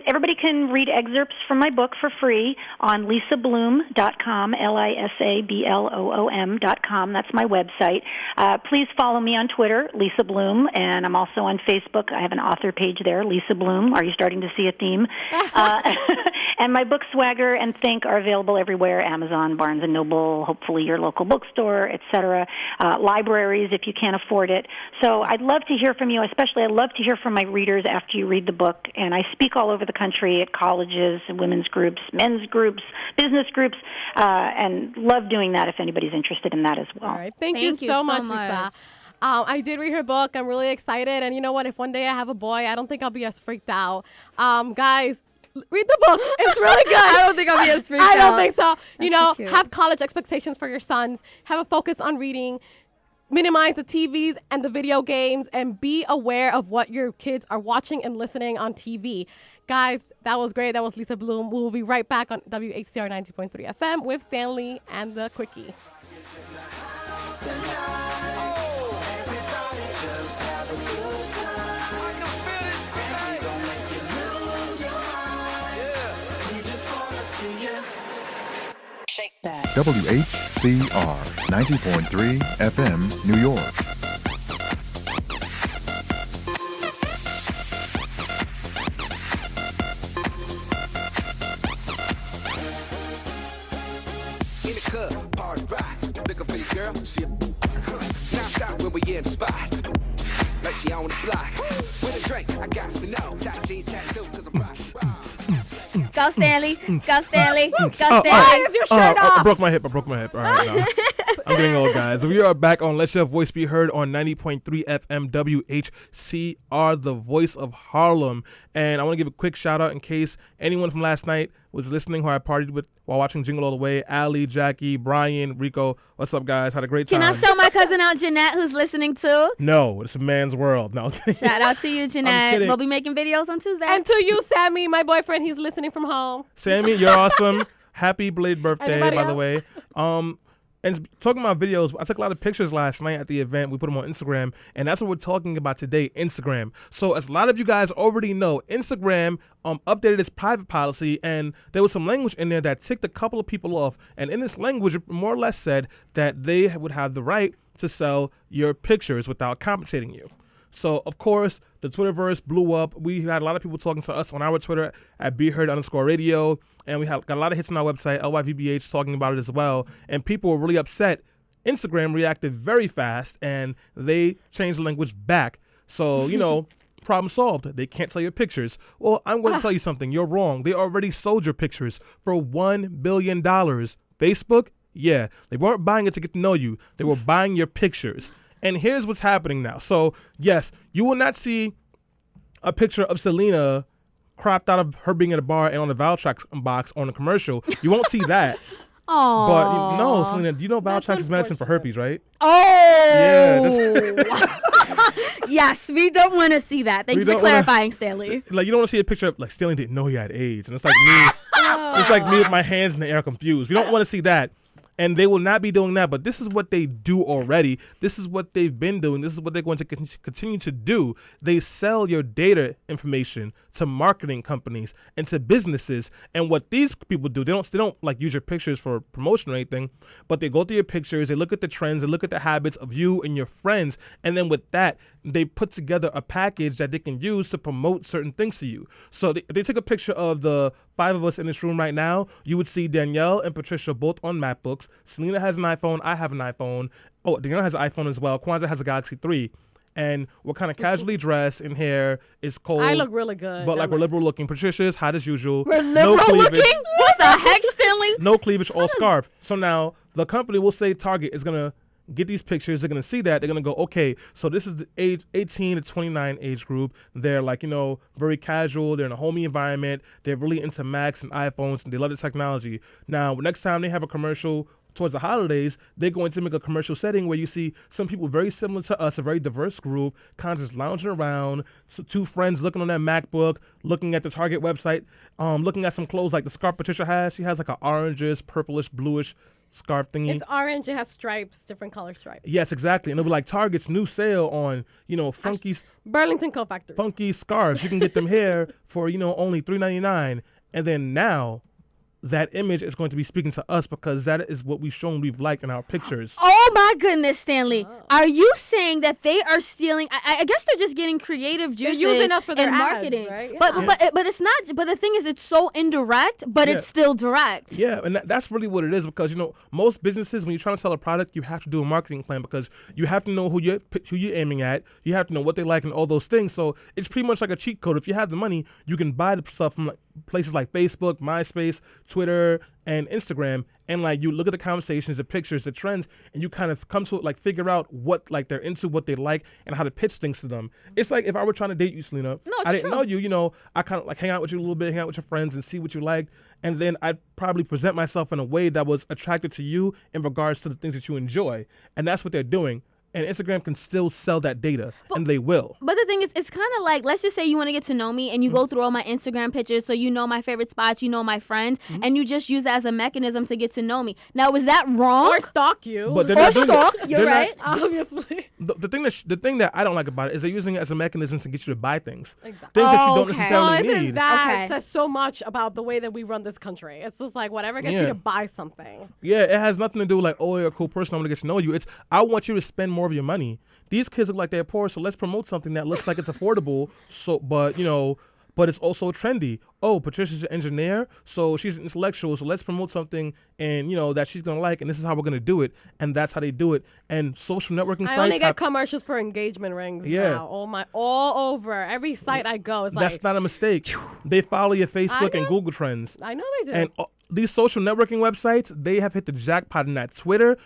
Everybody can read excerpts from my book for free on lisabloom.com, lisabloom.com. That's my website. Please follow me on Twitter, Lisa Bloom, and I'm also on Facebook. I have an author page there, Lisa Bloom. Are you starting to see a theme? And my book, Swagger and Think, are available everywhere, Amazon, Barnes & Noble, hopefully your local bookstore, etc., libraries if you can't afford it. So I'd love to hear from you, especially I'd love to hear from my readers after you read the book. And I speak all over the country at colleges, women's groups, men's groups, business groups, and love doing that if anybody's interested in that as well. All right. Thank you so much, Lisa. I did read her book. I'm really excited. And you know what? If one day I have a boy, I don't think I'll be as freaked out. Guys, read the book. It's really good. I don't think I'll be as freaked out. I don't think so. That's so Have college expectations for your sons. Have a focus on reading. Minimize the TVs and the video games, and be aware of what your kids are watching and listening on TV. Guys, that was great. That was Lisa Bloom. We'll be right back on WHCR 90.3 FM with Stanley and the Quickie. WHCR 90.3 FM, New York. In the club, party rock, looking for your girl, she now stop when we in the spot, like she on the block, with a drink, I got to know, top jeans tattoo, cause I'm rock. Go Stanley, go Stanley, go Stanley. Why is your shirt off? I broke my hip. All right, now. I'm getting old, guys. We are back on Let Your Voice Be Heard on 90.3 FM WHCR, the voice of Harlem. And I want to give a quick shout out in case anyone from last night was listening who I partied with while watching Jingle All the Way. Allie, Jackie, Brian, Rico. What's up, guys? Had a great time. Can I show my cousin out, Jeanette, who's listening too? No, it's a man's world. No. Shout out to you, Jeanette. kidding. We'll be making videos on Tuesday. And to you, Sammy, my boyfriend, he's listening from home. Sammy, you're awesome. Happy belated birthday, Anybody by the else? way. And talking about videos, I took a lot of pictures last night at the event. We put them on Instagram, and that's what we're talking about today, Instagram. So as a lot of you guys already know, Instagram updated its private policy, and there was some language in there that ticked a couple of people off. And in this language, it more or less said that they would have the right to sell your pictures without compensating you. So, of course, the Twitterverse blew up. We had a lot of people talking to us on our Twitter at BeHeard_radio. And we got a lot of hits on our website, LYVBH, talking about it as well. And people were really upset. Instagram reacted very fast, and they changed the language back. So, problem solved. They can't sell your pictures. Well, I'm going to tell you something. You're wrong. They already sold your pictures for $1 billion. Facebook Yeah, they weren't buying it to get to know you. They were buying your pictures. And here's what's happening now. So, yes, you will not see a picture of Selena cropped out of her being at a bar and on the Valtrex box on a commercial. You won't see that. Oh. But no, Selena, do you know Valtrex is medicine for herpes, right? Oh. Yeah. Yes, we don't want to see that. Thank you for clarifying, Stanley. Like, you don't want to see a picture of, like, Stanley didn't know he had AIDS. And it's like me. It's like me with my hands in the air confused. We don't want to see that. And they will not be doing that, but this is what they do already. This is what they've been doing. This is what they're going to continue to do. They sell your data information to marketing companies and to businesses. And what these people do, they don't like use your pictures for promotion or anything, but they go through your pictures, they look at the trends, they look at the habits of you and your friends, and then with that, they put together a package that they can use to promote certain things to you. So they took a picture of the 5 of us in this room right now. You would see Danielle and Patricia both on MacBooks. Selena has an iPhone. I have an iPhone. Oh, Danielle has an iPhone as well. Kwanzaa has a Galaxy 3. And we're kind of casually dressed in hair. It's cold. I look really good. But, like, we're liberal looking. Patricia's hot as usual. We're liberal looking? What the heck, Stanley? No cleavage, all scarf. So now the company will say Target is going to get these pictures. They're going to see that. They're going to go, okay, so this is the age 18 to 29 age group. They're, like, very casual. They're in a homey environment. They're really into Macs and iPhones, and they love the technology. Now, next time they have a commercial towards the holidays, they're going to make a commercial setting where you see some people very similar to us, a very diverse group, kind of just lounging around, so 2 friends looking on their MacBook, looking at the Target website, looking at some clothes like the scarf Patricia has. She has like an orangish, purplish, bluish scarf thingy. It's orange. It has stripes, different color stripes. Yes, exactly. And it'll be like Target's new sale on, funky Burlington Coat Factory. Funky scarves. You can get them here for, only $3.99. And then now that image is going to be speaking to us because that is what we've shown we've liked in our pictures. Oh my goodness, Stanley. Are you saying that they are stealing? I guess they're just getting creative juices. They're using us for their marketing. ads, right? Yeah. But it's not. But the thing is, it's so indirect, but it's still direct. Yeah, and that's really what it is because most businesses, when you're trying to sell a product, you have to do a marketing plan because you have to know who you're aiming at. You have to know what they like and all those things. So it's pretty much like a cheat code. If you have the money, you can buy the stuff from places like Facebook, MySpace, Twitter, and Instagram, and like you look at the conversations, the pictures, the trends, and you kind of come to like figure out what like they're into, what they like, and how to pitch things to them. It's like if I were trying to date you, Selena, I didn't know you, I kind of like hang out with you a little bit, hang out with your friends and see what you like, and then I'd probably present myself in a way that was attracted to you in regards to the things that you enjoy, and that's what they're doing. And Instagram can still sell that data, and they will. But the thing is, it's kind of like, let's just say you want to get to know me, and you go through all my Instagram pictures, so you know my favorite spots, you know my friends, and you just use that as a mechanism to get to know me. Now, is that wrong? Or stalk you. But or stalk, you're right. Obviously. The thing that I don't like about it is they're using it as a mechanism to get you to buy things. Exactly. Things that you don't necessarily need. That says so much about the way that we run this country. It's just like whatever gets you to buy something. Yeah, it has nothing to do with like, oh, you're a cool person, I'm going to get to know you. It's, I want you to spend more of your money. These kids look like they're poor, so let's promote something that looks like it's affordable, but it's also trendy. Oh, Patricia's an engineer, so she's an intellectual, so let's promote something and that she's gonna like, and this is how we're gonna do it, and that's how they do it. And social networking sites. I only get commercials for engagement rings now. All over every site I go. It's that's not a mistake. They follow your Facebook and Google Trends. I know they do. And these social networking websites, they have hit the jackpot in that. Twitter.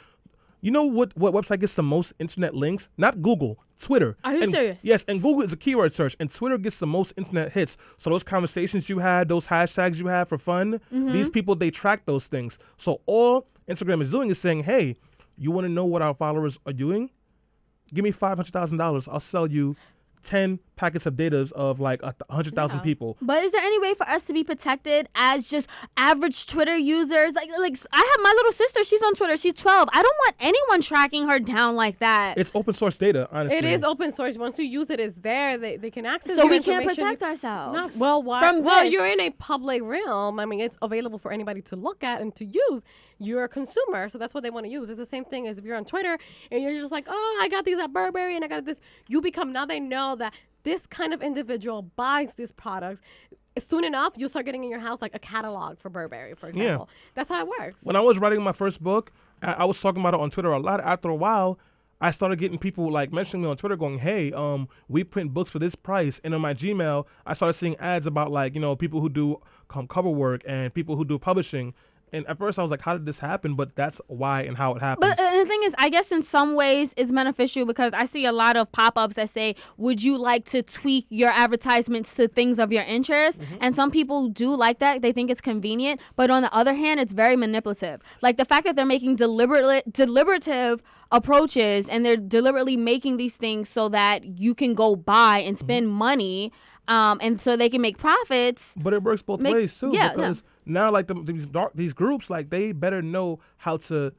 You know what website gets the most internet links? Not Google, Twitter. Are you serious? Yes, and Google is a keyword search, and Twitter gets the most internet hits. So those conversations you had, those hashtags you had for fun, these people, they track those things. So all Instagram is doing is saying, hey, you want to know what our followers are doing? Give me $500,000. I'll sell you 10 packets of data of like 100,000 people. But is there any way for us to be protected as just average Twitter users? Like I have my little sister, she's on Twitter, she's 12. I don't want anyone tracking her down like that. It's open source data, honestly. It is open source. Once you use it, it's there. They can access so your we can't information. protect ourselves. Well, you're in a public realm. I mean, it's available for anybody to look at and to use. You're a consumer, so that's what they want to use. It's the same thing as if you're on Twitter and you're just like, oh, I got these at Burberry and I got this. Now they know that this kind of individual buys these products. Soon enough, you'll start getting in your house like a catalog for Burberry, for example. Yeah. That's how it works. When I was writing my first book, I was talking about it on Twitter a lot. After a while, I started getting people like mentioning me on Twitter going, hey, we print books for this price. And on my Gmail, I started seeing ads about like, people who do cover work and people who do publishing. And at first I was like, how did this happen? But that's why and how it happens. But the thing is, I guess in some ways it's beneficial because I see a lot of pop-ups that say, would you like to tweak your advertisements to things of your interest? And some people do like that. They think it's convenient. But on the other hand, it's very manipulative. Like the fact that they're making deliberative approaches and they're deliberately making these things so that you can go buy and spend money and so they can make profits. But it works both ways too, yeah, because now like these groups, like they better know how to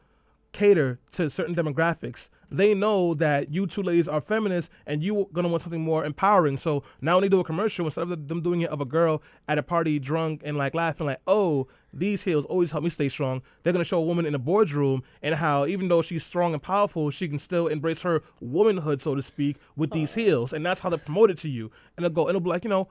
cater to certain demographics. They know that you two ladies are feminists and you're going to want something more empowering. So now when they do a commercial, instead of them doing it of a girl at a party drunk and like laughing like, oh, these heels always help me stay strong, they're going to show a woman in a boardroom and how even though she's strong and powerful, she can still embrace her womanhood, so to speak, with these heels. And that's how they promote it to you. And it'll be like, you know,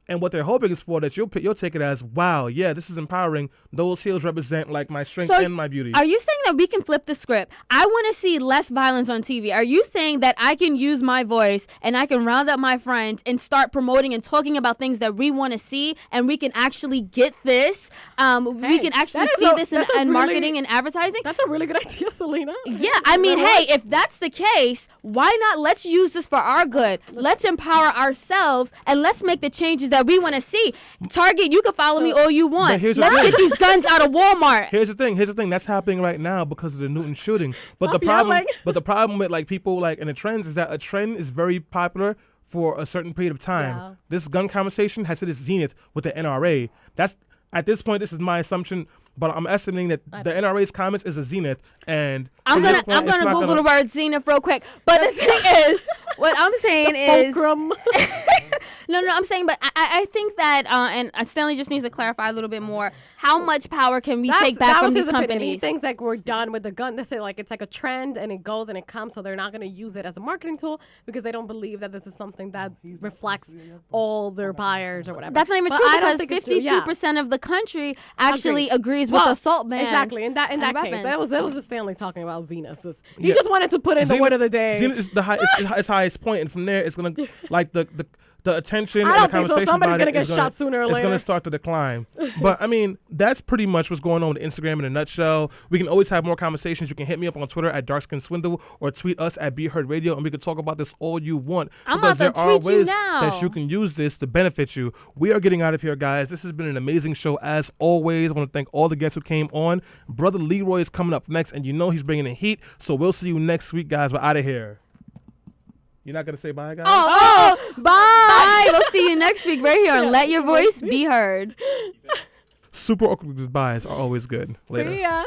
and what they're hoping is for that you'll take it as, wow, yeah, this is empowering. Those heels represent like my strength and my beauty. Are you saying that we can flip the script? I want to see less violence on TV. Are you saying that I can use my voice and I can round up my friends and start promoting and talking about things that we want to see, and we can actually get this? We can actually see this in marketing and advertising. That's a really good idea, Selena. Yeah, I mean, hey, if that's the case, why not? Let's use this for our good. Let's empower ourselves and let's make the changes that we want to see. Target, you can follow me all you want. Let's get these guns out of Walmart. Here's the thing. That's happening right now because of the Newton shooting. But the problem with like people like in the trends is that a trend is very popular for a certain period of time. Yeah. This gun conversation has hit its zenith with the NRA. That's at this point. This is my assumption, but I'm estimating that the NRA's comments is a zenith, and I'm gonna Google the word zenith real quick. But the thing is, what I'm saying is, no, I'm saying, but I think that, and Stanley just needs to clarify a little bit more. How much power can we take back from these companies? He thinks like we're done with the gun. They say like it's like a trend and it goes and it comes, so they're not going to use it as a marketing tool because they don't believe that this is something that reflects all their buyers or whatever. That's not even true because 52% of the country actually agrees with assault bans. Exactly. In that case, that was just Stanley talking about Zenith. He just wanted to put in the word of the day. Zenith is its highest point, and from there it's gonna like the attention and the conversation somebody's about gonna it get shot sooner or later. It's going to start to decline. But, I mean, that's pretty much what's going on with Instagram in a nutshell. We can always have more conversations. You can hit me up on Twitter at DarkSkinSwindle or tweet us at BeHeardRadio, and we can talk about this all you want. Because there are ways that you can use this to benefit you. We are getting out of here, guys. This has been an amazing show as always. I want to thank all the guests who came on. Brother Leroy is coming up next, and you know he's bringing the heat. So we'll see you next week, guys. We're out of here. You're not going to say bye, guys? Oh, bye. We'll see you next week right here on Let Your Voice Be Heard. Super awkward goodbyes are always good. Later. See ya.